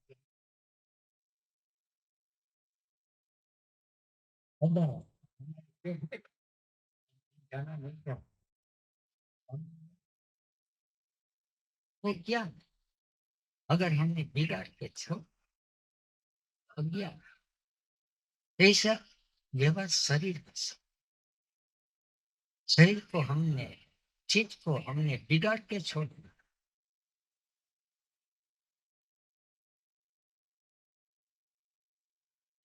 अंदर जाना नहीं था, हम वो क्या अगर हमने बिगाड़ के छोड़ दिया, ऐसा व्यवहार शरीर का, शरीर को हमने, चीज को हमने बिगाड़ के छोड़ दिया।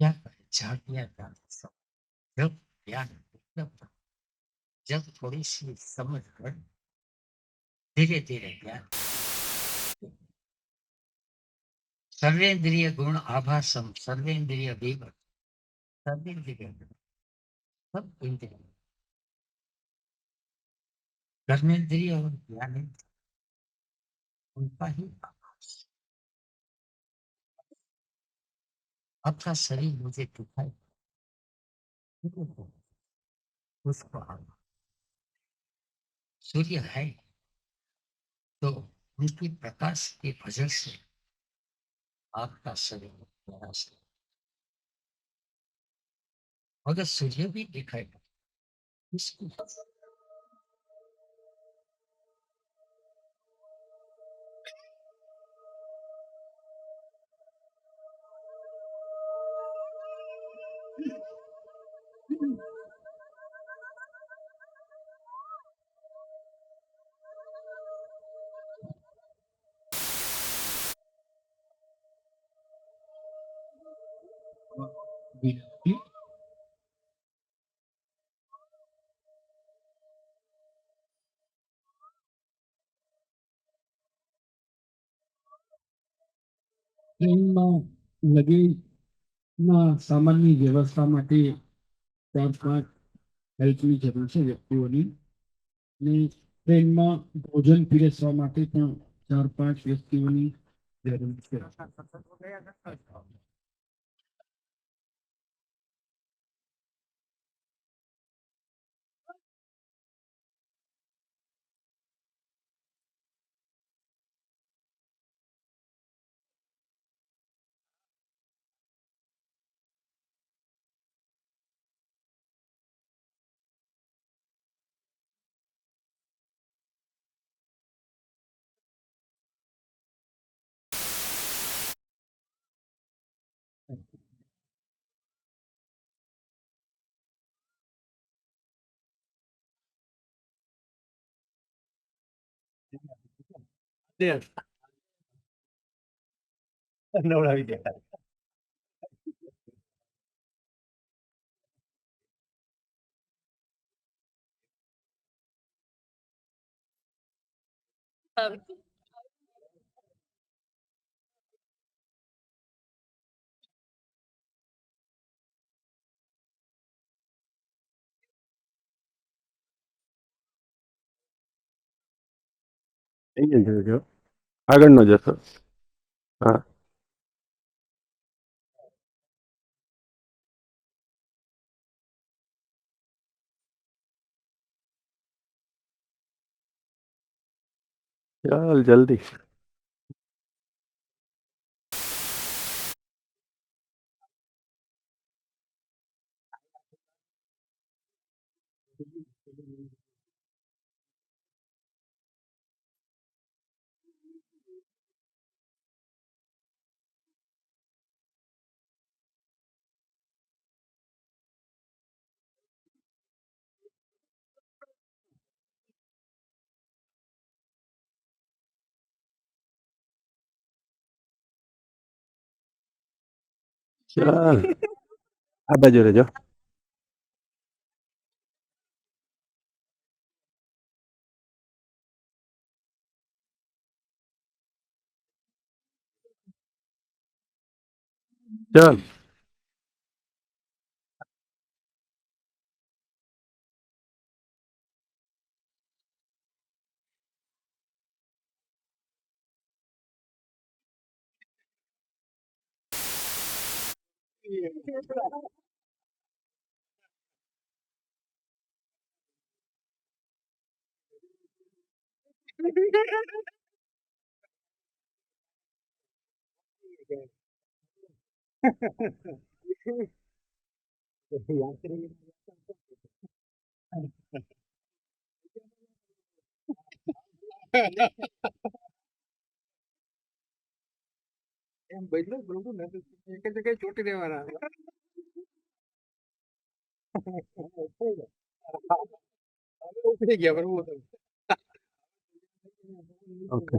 क्या करें, झाड़ दिया जान सब। जब ज्ञान उपलब्ध, जब थोड़ी सी समझ कर धीरे धीरे ज्ञान, सर्वेंद्रिय गुण आभासम सर्वेंद्रिय विवर, सर्वेंद्रिय सब इंद्रिय, कर्मेंद्रिय और ज्ञानेंद्रिय, उनका ही आभास। आपका शरीर मुझे दिखाई, उसको आभास। सूर्य है तो उनकी प्रकाश की वजह से आपका शरीर बड़ा से, अगर सूर्य भी दिखाई इसको ટ્રેનમાં લગેજના સામાનની વ્યવસ્થા માટે 4-5 હેલ્પની જરૂર છે વ્યક્તિઓની, ને ટ્રેનમાં ભોજન પીરસવા માટે પણ 4-5 વ્યક્તિઓની જરૂર છે. Tiền. Đâu là bị tiền. ಹೆಂಗೆ ಆಗಣ್ಣ ಜೊತೆ ಹಾಂ चल जल्दी चल आ बाजू रह जाओ चल એમ બદલો બરોબર ને એક જગ્યાએ ચોટી દેવાના ઉપડી ગયા બરોબર ઓકે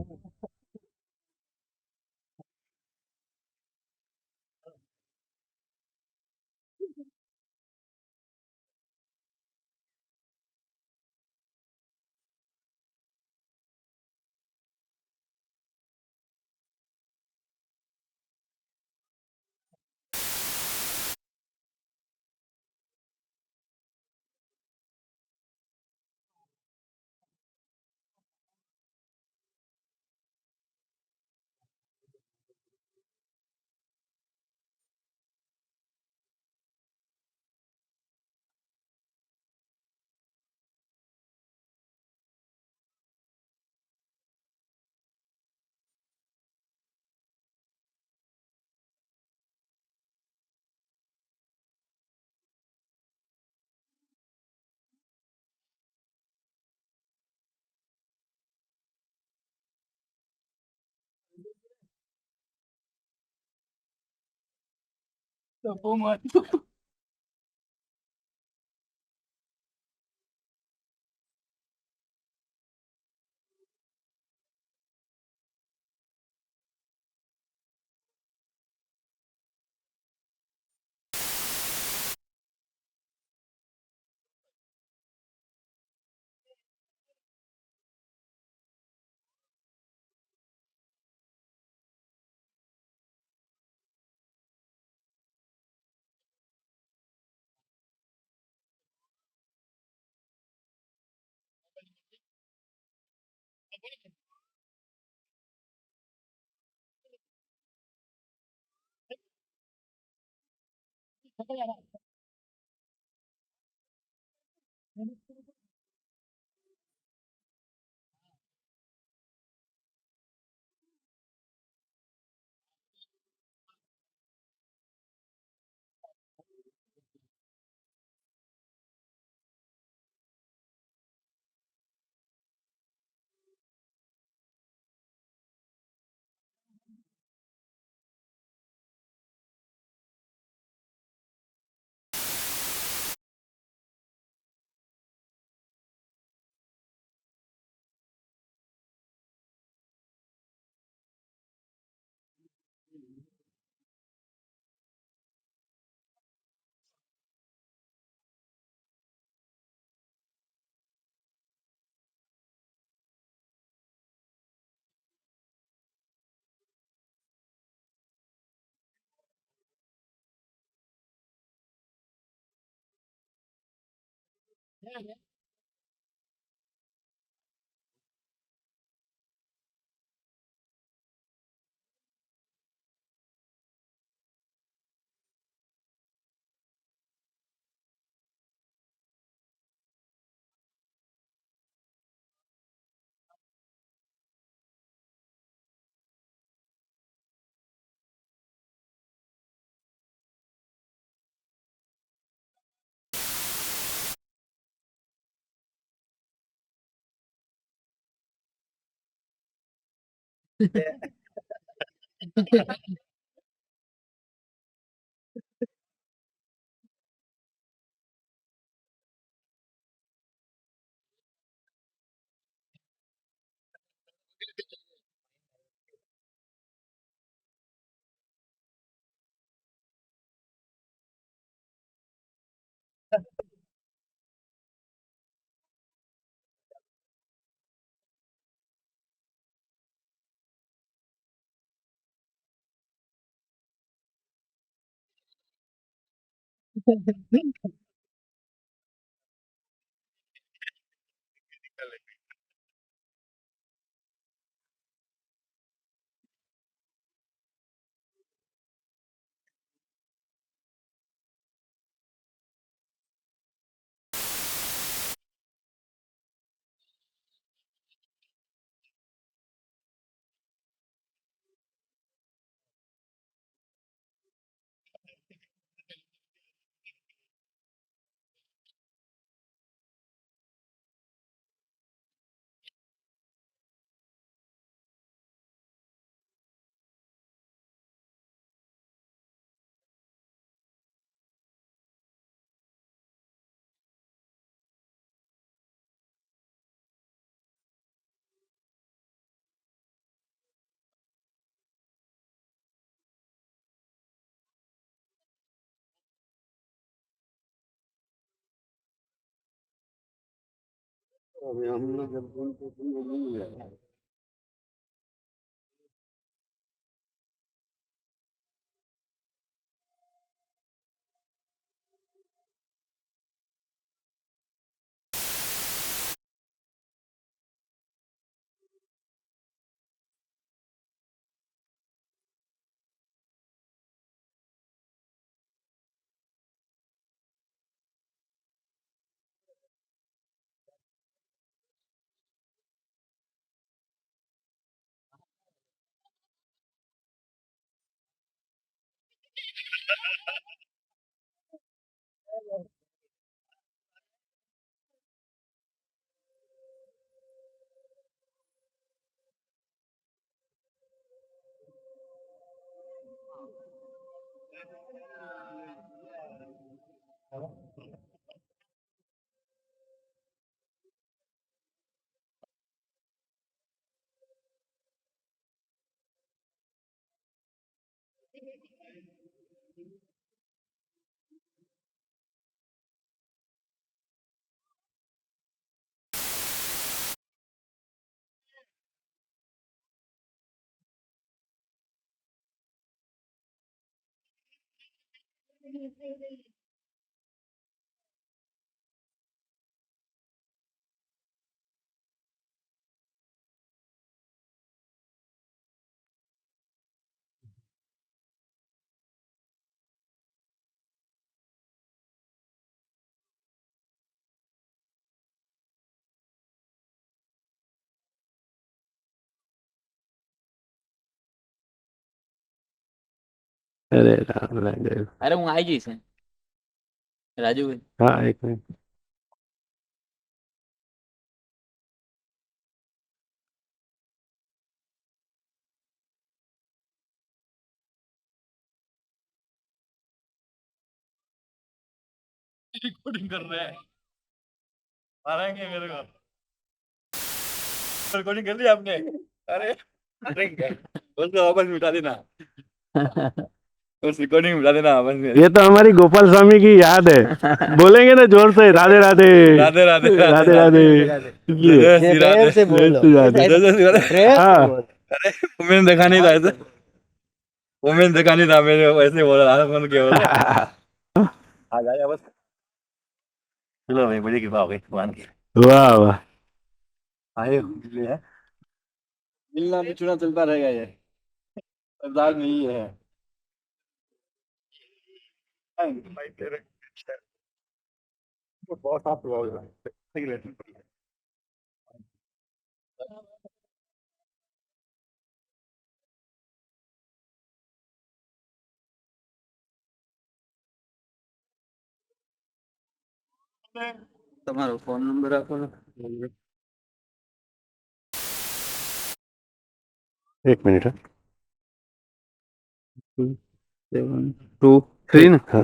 તો બહુ મત अरे हम लोग जब फोन पे नहीं गया। अरे राम राम। अरे હું આવી જઈશ રાજુભાઈ हाँ एक मिनट। रिकॉर्डिंग कर रहे हैं मारेंगे मेरे को रिकॉर्डिंग कर ली आपने अरे अरे उसको वापस मिटा देना उस रिकॉर्डिंग मिटा देना वापस में ये तो हमारी गोपाल स्वामी की याद है। बोलेंगे ना जोर से, राधे राधे राधे राधे राधे राधे। जय श्री राधे से बोलो राधे। जय श्री राधे प्रेम से हाँ। बोलो। अरे वो मैंने देखा नहीं था ऐसे वो मैंने देखा नहीं था मैंने वैसे बोला राधा फोन किया बोला आ जाए बस चलो भाई, बड़ी कृपा हो गई भगवान की। वाह वाह। आए मिले हैं, मिलना भी चुना चलता रहेगा ये, सरदार में ही है। भाई तेरे बहुत साफ हुआ होगा, सही रहती है। તમારો ફોન નંબર આપો ને। एक मिनट है। 723 ને हाँ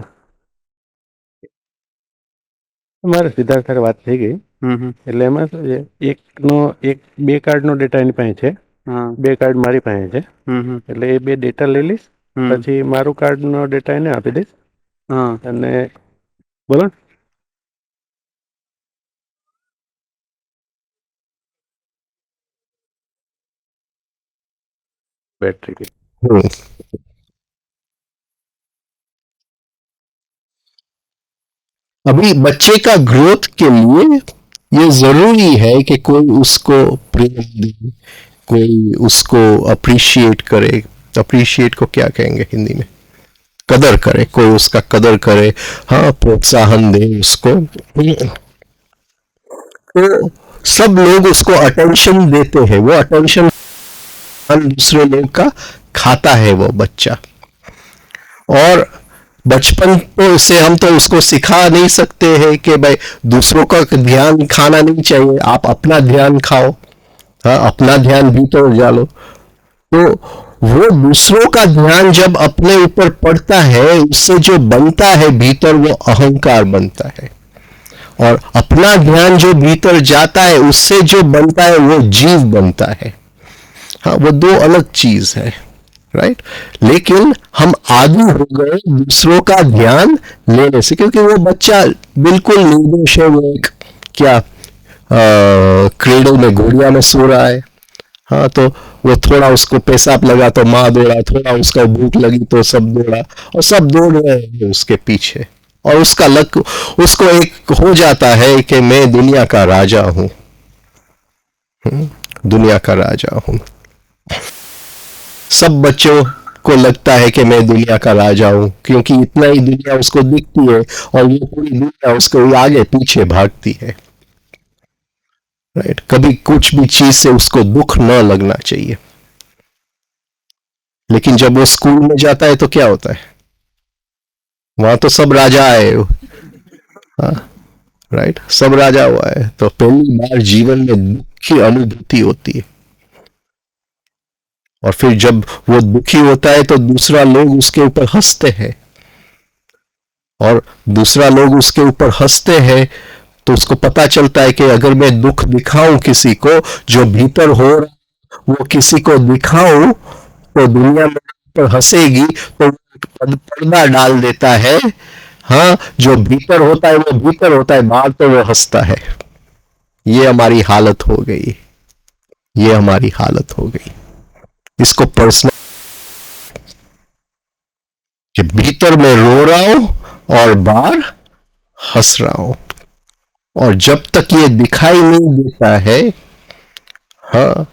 અમારે સિદ્ધાર્થ સાથે વાત થઈ ગઈ એટલે એમાં શું છે એક બે કાર્ડનો ડેટા એની પાસે છે, હા બે કાર્ડ મારી પાસે છે, એટલે એ બે ડેટા લઈ લઈશ, પછી મારું કાર્ડનો ડેટા એને આપી દઈશ હા અને બોલો ને? बैटरी की अभी बच्चे का ग्रोथ के लिए ये जरूरी है कि कोई उसको प्रेम दे, कोई उसको अप्रिशिएट करे। अप्रिशिएट को क्या कहेंगे हिंदी में? कदर करे, कोई उसका कदर करे, हाँ, प्रोत्साहन दे उसको। तो सब लोग उसको अटेंशन देते हैं, वो अटेंशन दूसरे लोग का खाता है वो बच्चा। और बचपन तो से हम तो उसको सिखा नहीं सकते हैं कि भाई दूसरों का ध्यान खाना नहीं चाहिए, आप अपना ध्यान खाओ, हाँ, अपना ध्यान भीतर डालो। तो वो दूसरों का ध्यान जब अपने ऊपर पड़ता है, उससे जो बनता है भीतर वो अहंकार बनता है, और अपना ध्यान जो भीतर जाता है उससे जो बनता है वो जीव बनता है। हाँ, वो दो अलग चीज है, राइट। लेकिन हम आदी हो गए दूसरों का ध्यान लेने से, क्योंकि वो बच्चा बिल्कुल निर्दोष है, वो एक क्या क्रेडल में घोड़िया में सो रहा है। हाँ, तो वो थोड़ा उसको पेशाब लगा तो माँ दौड़ा, थोड़ा उसका भूख लगी तो सब दौड़ा, और सब दौड़ रहे हैं उसके पीछे, और उसका लक उसको एक हो जाता है कि मैं दुनिया का राजा हूं, दुनिया का राजा हूं। सब बच्चों को लगता है कि मैं दुनिया का राजा हूं, क्योंकि इतना ही दुनिया उसको दिखती है और ये पूरी दुनिया उसको आगे पीछे भागती है, राइट। कभी कुछ भी चीज से उसको दुख न लगना चाहिए। लेकिन जब वो स्कूल में जाता है तो क्या होता है? वहां तो सब राजा आए, हाँ, राइट, सब राजा हुआ है, तो पहली बार जीवन में दुख की अनुभूति होती है। और फिर जब वो दुखी होता है तो दूसरा लोग उसके ऊपर हंसते हैं, और दूसरा लोग उसके ऊपर हंसते हैं तो उसको पता चलता है कि अगर मैं दुख दिखाऊं किसी को, जो भीतर हो रहा वो किसी को दिखाऊं, तो दुनिया मेरे ऊपर हंसेगी, तो पर्दा डाल देता है। हाँ, जो भीतर होता है वो भीतर होता है, बाहर तो वो हंसता है। ये हमारी हालत हो गई, ये हमारी हालत हो गई। इसको पर्सनल, कि भीतर में रो रहा हूं और बाहर हंस रहा हूं, और जब तक ये दिखाई नहीं देता है, हाँ,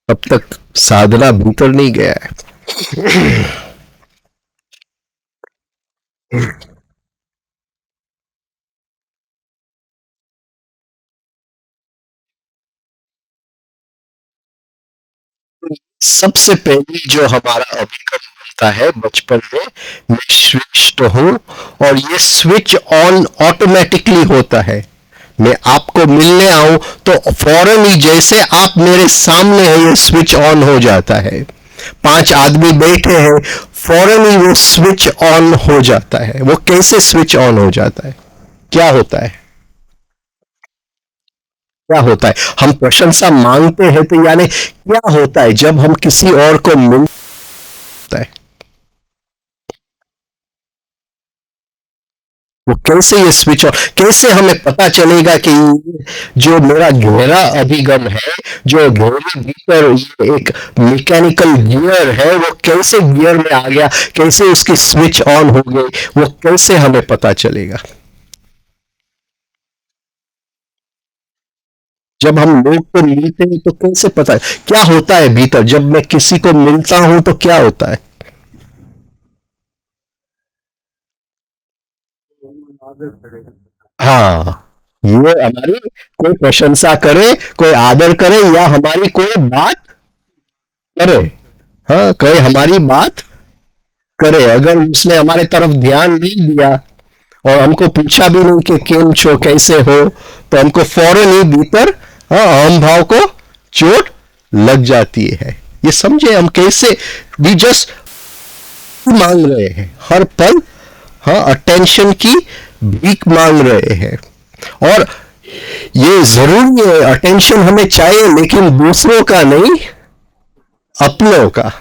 तब तक साधना भीतर नहीं गया है। सबसे पहले जो हमारा अभिगम बनता है बचपन में, मैं श्रेष्ठ हूं, और ये स्विच ऑन ऑटोमेटिकली होता है। मैं आपको मिलने आऊं तो फौरन ही जैसे आप मेरे सामने है, ये स्विच ऑन हो जाता है। 5 आदमी बैठे हैं, फौरन ही वो स्विच ऑन हो जाता है। वो कैसे स्विच ऑन हो जाता है? क्या होता है? क्या होता है? हम प्रशंसा मांगते हैं तो यानी क्या होता है जब हम किसी और को मिलता है? वो कैसे ये स्विच ऑन, कैसे हमें पता चलेगा कि जो मेरा गहरा अभिगम है, जो गहरे भीतर ये एक मैकेनिकल गियर है, वो कैसे गियर में आ गया, कैसे उसकी स्विच ऑन हो गई, वो कैसे हमें पता चलेगा? जब हम लोग को मिलते हैं तो कैसे पता है क्या होता है भीतर? जब मैं किसी को मिलता हूं तो क्या होता है? हाँ, ये हमारी कोई प्रशंसा करे, कोई आदर करे, या हमारी कोई बात करे। हाँ, कोई हमारी बात करे, अगर उसने हमारे तरफ ध्यान नहीं दिया और हमको पूछा भी नहीं कि केम छो, कैसे हो, तो हमको फौरन ही भीतर अहम भाव को चोट लग जाती है। ये समझे हम कैसे वी जस्ट मांग रहे हैं हर पल, अटेंशन की भीख मांग रहे हैं। और ये जरूरी है, अटेंशन हमें चाहिए, लेकिन दूसरों का नहीं, अपनों का।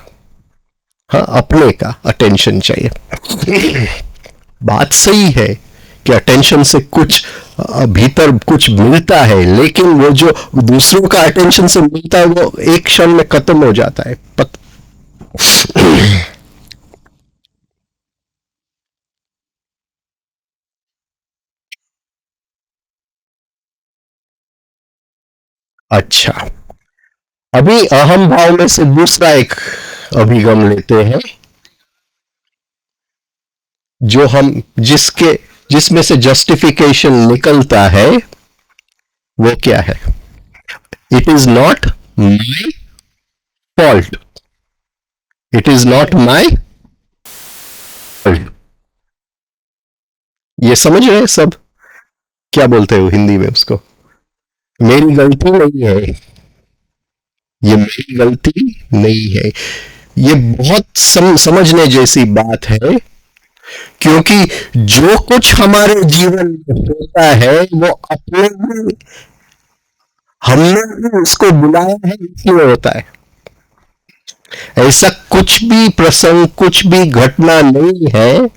अपने का अटेंशन चाहिए। बात सही है कि अटेंशन से कुछ भीतर कुछ मिलता है, लेकिन वो जो दूसरों का अटेंशन से मिलता है वो एक क्षण में खत्म हो जाता है। अच्छा, अभी अहम भाव में से दूसरा एक अभिगम लेते हैं, जो हम जिसमें से जस्टिफिकेशन निकलता है, वो क्या है? It is not my fault, it is not my fault. ये समझ रहे हैं सब? क्या बोलते हो हिंदी में उसको? मेरी गलती नहीं है, ये मेरी गलती नहीं है। ये बहुत समझने जैसी बात है, क्योंकि जो कुछ हमारे जीवन में होता है वो अपने ही, हमने ही उसको बुलाया है इसलिए होता है। ऐसा कुछ भी प्रसंग, कुछ भी घटना नहीं है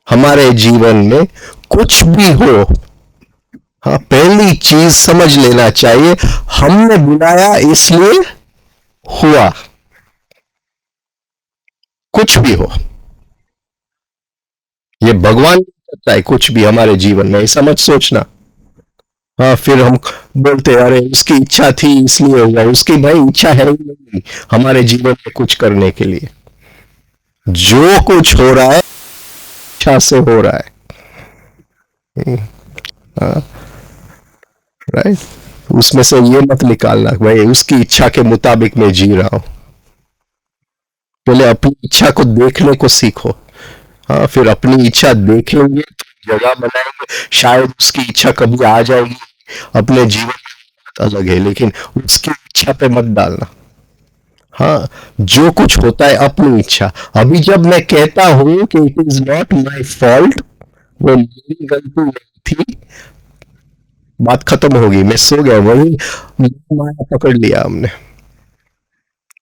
हमारे जीवन में, कुछ भी हो, पहली चीज समझ लेना चाहिए, हमने बुलाया इसलिए हुआ। कुछ भी हो, ये भगवान करता है कुछ भी हमारे जीवन में, ऐसा मत सोचना। फिर हम बोलते अरे उसकी इच्छा थी इसलिए हुआ, उसकी भाई इच्छा है ही नहीं हमारे जीवन में कुछ करने के लिए। जो कुछ हो रहा है इच्छा से हो रहा है। राइट, उसमें से ये मत निकालना भाई उसकी इच्छा के मुताबिक मैं जी रहा हूं। पहले अपनी इच्छा को देखने को सीखो, फिर अपनी इच्छा देखेंगे तो जगह बनाएंगे, शायद उसकी इच्छा कभी आ जाएगी। अपने जीवन में अलग है, लेकिन उसकी इच्छा पे मत डालना। जो कुछ होता है अपनी इच्छा। अभी जब मैं कहता हूं कि it is not my fault, वो मेरी गलती नहीं थी, बात खत्म होगी, मैं सो गया, वही माया पकड़ लिया हमने,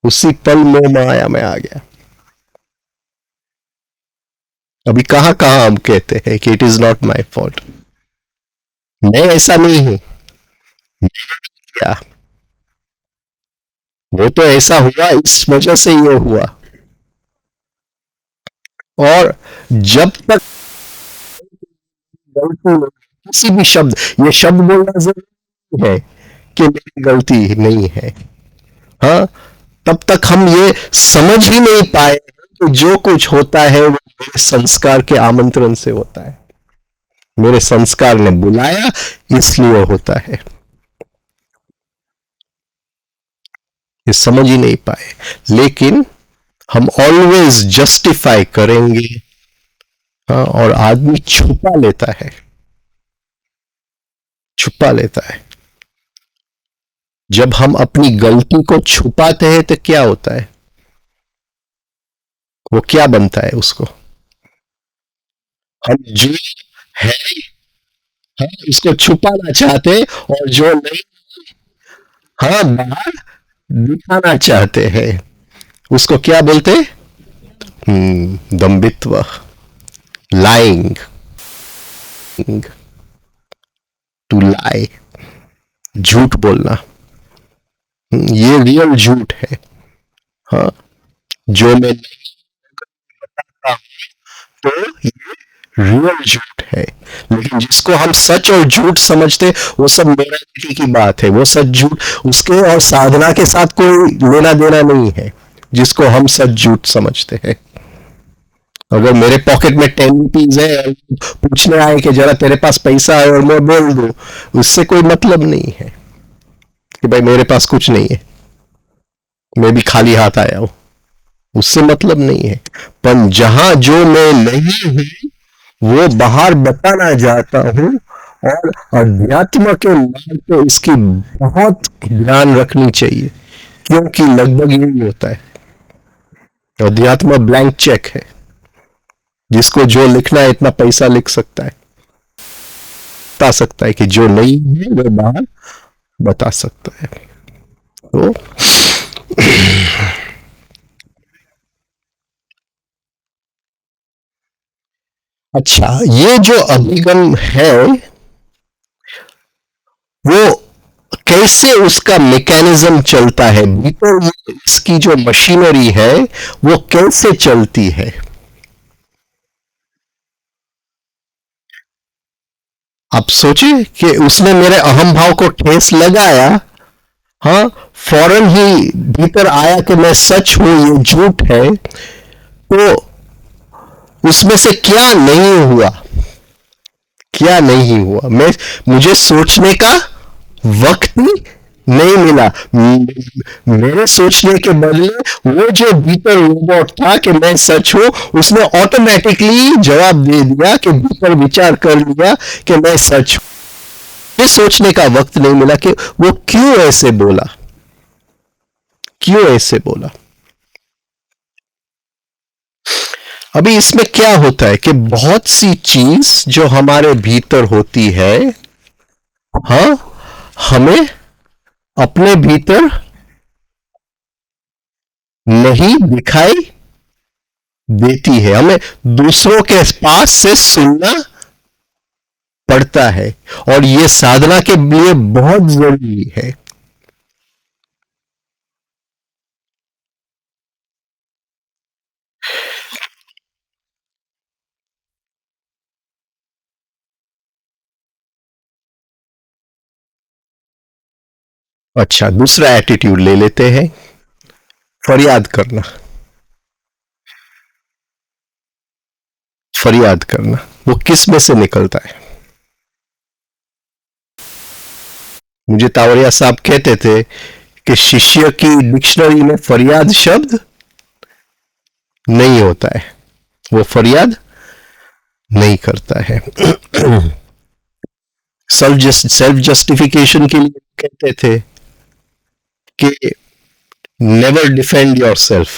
उसी पल मोह माया में आ गया। अभी कहां कहां हम कहते हैं कि it is not my fault, मैं ऐसा नहीं हूं, क्या वो तो ऐसा हुआ, इस वजह से ये हुआ। और जब तक गलती किसी भी शब्द, ये शब्द बोलना जरूरी है कि मेरी गलती नहीं है, तब तक हम ये समझ ही नहीं पाए कि जो कुछ होता है वो मेरे संस्कार के आमंत्रण से होता है, मेरे संस्कार ने बुलाया इसलिए होता है। ये समझ ही नहीं पाए, लेकिन हम ऑलवेज जस्टिफाई करेंगे। और आदमी छुपा लेता है, छुपा लेता है। जब हम अपनी गलती को छुपाते हैं तो क्या होता है? वो क्या बनता है उसको? हम जो है उसको छुपाना चाहते हैं, और जो नहीं बाहर दिखाना चाहते हैं, उसको क्या बोलते? दंभित्व, लाइंग, टू लाई, झूठ बोलना। ये रियल झूठ है। जो मैं नहीं बताता हूं तो ये रियल झूठ है, लेकिन जिसको हम सच और झूठ समझते, वो सब मोरालिटी की बात है। वो सच झूठ उसके और साधना के साथ कोई लेना देना नहीं है, जिसको हम सच झूठ समझते हैं। अगर मेरे पॉकेट में 10 रुपीज है और पूछने आए कि जरा तेरे पास पैसा है और मैं बोल दूं, उससे कोई मतलब नहीं है कि भाई मेरे पास कुछ नहीं है, मैं भी खाली हाथ आया हूं, उससे मतलब नहीं है। पर जहां जो मैं नहीं हूं वो बाहर बताना चाहता हूं, और अध्यात्म के मार्ग पे इसकी बहुत ध्यान रखनी चाहिए, क्योंकि लगभग यही होता है। अध्यात्म ब्लैंक चेक है, जिसको जो लिखना है इतना पैसा लिख सकता है, बता सकता है कि जो नहीं है वो बाहर बता सकता है। तो अच्छा, ये जो अभिगम है वो कैसे उसका मैकेनिज्म चलता है भीतर, इसकी जो मशीनरी है वो कैसे चलती है। आप सोचिए कि उसने मेरे अहम भाव को ठेस लगाया, हाँ, फौरन ही भीतर आया कि मैं सच हूं, ये झूठ है। तो उसमें से क्या नहीं हुआ, क्या नहीं हुआ? मुझे सोचने का वक्त ही नहीं मिला। मेरे सोचने के बदले वो जो भीतर रोबोट था कि मैं सच हूं, उसने ऑटोमेटिकली जवाब दे दिया कि भीतर विचार कर लिया कि मैं सच हूं। ये सोचने का वक्त नहीं मिला कि वो क्यों ऐसे बोला, क्यों ऐसे बोला। अभी इसमें क्या होता है कि बहुत सी चीज जो हमारे भीतर होती है, हाँ, हमें अपने भीतर नहीं दिखाई देती है, हमें दूसरों के पास से सुनना पड़ता है, और यह साधना के लिए बहुत जरूरी है। अच्छा, दूसरा एटीट्यूड ले लेते हैं, फरियाद करना। फरियाद करना वो किस में से निकलता है? मुझे तावरिया साहब कहते थे कि शिष्य की डिक्शनरी में फरियाद शब्द नहीं होता है, वो फरियाद नहीं करता है। सेल्फ जस्टिफिकेशन के लिए कहते थे कि never defend your self,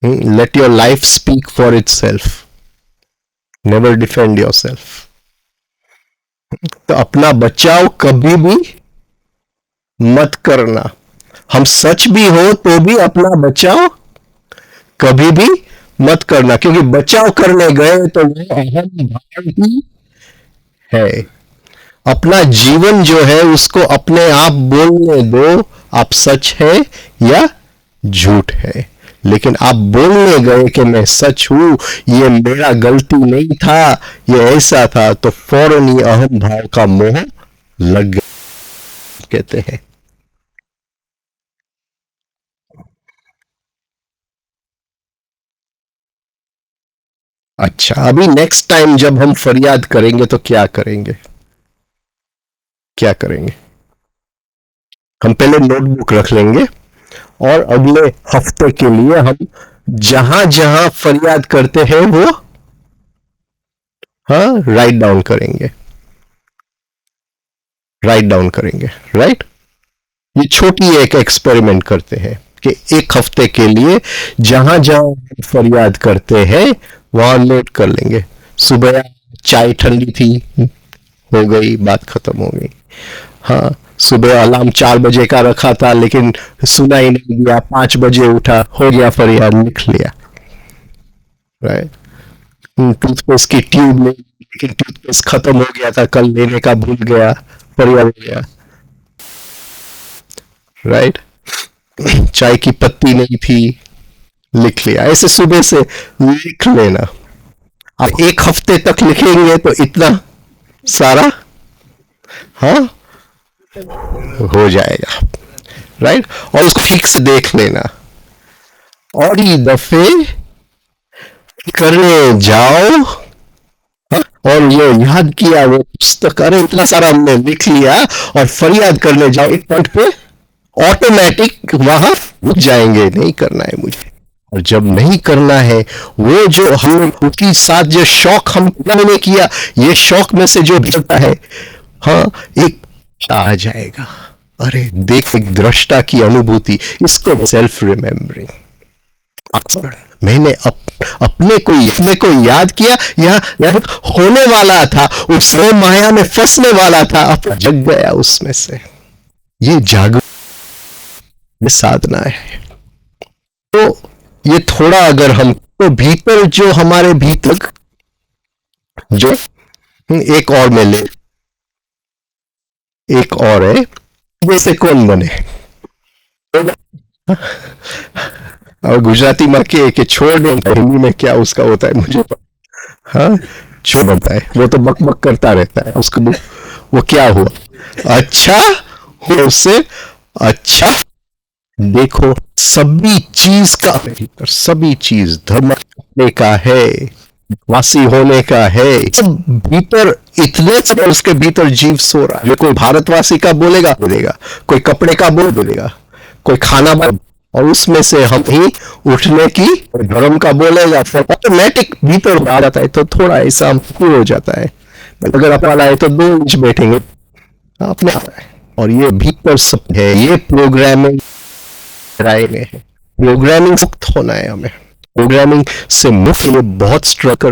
let your life speak for it self, never defend your self. तो अपना बचाव कभी भी मत करना। हम सच भी हो तो भी अपना बचाव कभी भी मत करना, क्योंकि बचाव करने गए तो वो अहम भाव ही है। अपना जीवन जो है उसको अपने आप बोलने दो, आप सच है या झूठ है। लेकिन आप बोलने गए कि मैं सच हूं, ये मेरा गलती नहीं था, ये ऐसा था, तो फौरन ही अहम भाव का मोह लग गया, कहते हैं। अच्छा, अभी नेक्स्ट टाइम जब हम फरियाद करेंगे तो क्या करेंगे? क्या करेंगे? हम पहले नोटबुक रख लेंगे और अगले हफ्ते के लिए हम जहां जहां फरियाद करते हैं वो, हाँ, राइट डाउन करेंगे, राइट डाउन करेंगे, राइट। ये छोटी एक एक्सपेरिमेंट करते हैं कि एक हफ्ते के लिए जहां जहां फरियाद करते हैं वहां नोट कर लेंगे। सुबह चाय ठंडी थी, हो गई, बात खत्म हो गई। हाँ, सुबह अलार्म 4 बजे का रखा था लेकिन सुना ही नहीं दिया, 5 बजे उठा, हो गया फरियाद, लिख लिया, राइट। टूथपेस्ट की ट्यूब नहीं, लेकिन टूथपेस्ट खत्म हो गया था, कल लेने का भूल गया, फरियाद हो गया, राइट। चाय की पत्ती नहीं थी, लिख लिया। ऐसे सुबह से लिख लेना, आप एक हफ्ते तक लिखेंगे तो इतना सारा हाँ हो जाएगा, राइट। और उसको ठीक से देख लेना और ये दफे करने जाओ, हाँ? और ये याद किया वो पुस्तक, अरे इतना सारा हमने लिख लिया, और फरियाद करने जाओ एक पॉइंट पे ऑटोमेटिक वहां रुक जाएंगे, नहीं करना है मुझे। और जब नहीं करना है, वो जो हम उसके साथ जो शौक हमने किया, ये शौक में से जो निकलता है, हाँ एक आ जाएगा, अरे देख एक दृष्टा की अनुभूति, इसको सेल्फ रिमेम्बरिंग। मैंने अपने को याद किया, यह होने वाला था, उस माया में फंसने वाला था, अब जग गया उसमें से। ये जागरूक साधना है। तो ये थोड़ा अगर हम तो भीतर जो हमारे भीतर जो एक और में ले, एक और है, जैसे कौन बने, और गुजराती में के छोड़ दो, हिंदी में क्या उसका होता है मुझे, हाँ छोड़ बनता है, वो तो बक बक करता रहता है, उसको वो क्या हुआ, अच्छा हो उससे अच्छा। देखो सभी चीज का भीतर, सभी चीज धर्म का है, वासी होने का है, सब भीतर इतने सब, उसके भीतर जीव सो रहा है। जो कोई भारतवासी का बोलेगा, कोई कपड़े का बोलेगा, कोई खाना और उसमें से हम ही उठने की, धर्म का बोलेगा, ऑटोमेटिक भीतर आ जाता है। तो थोड़ा ऐसा हो जाता है, अगर अपना है तो 2 इंच बैठेंगे अपने आप है। और ये भीतर सब है, ये प्रोग्रामिंग में है, प्रोग्रामिंग मुक्त होना है हमें, प्रोग्रामिंग से मुक्त में बहुत स्ट्रगल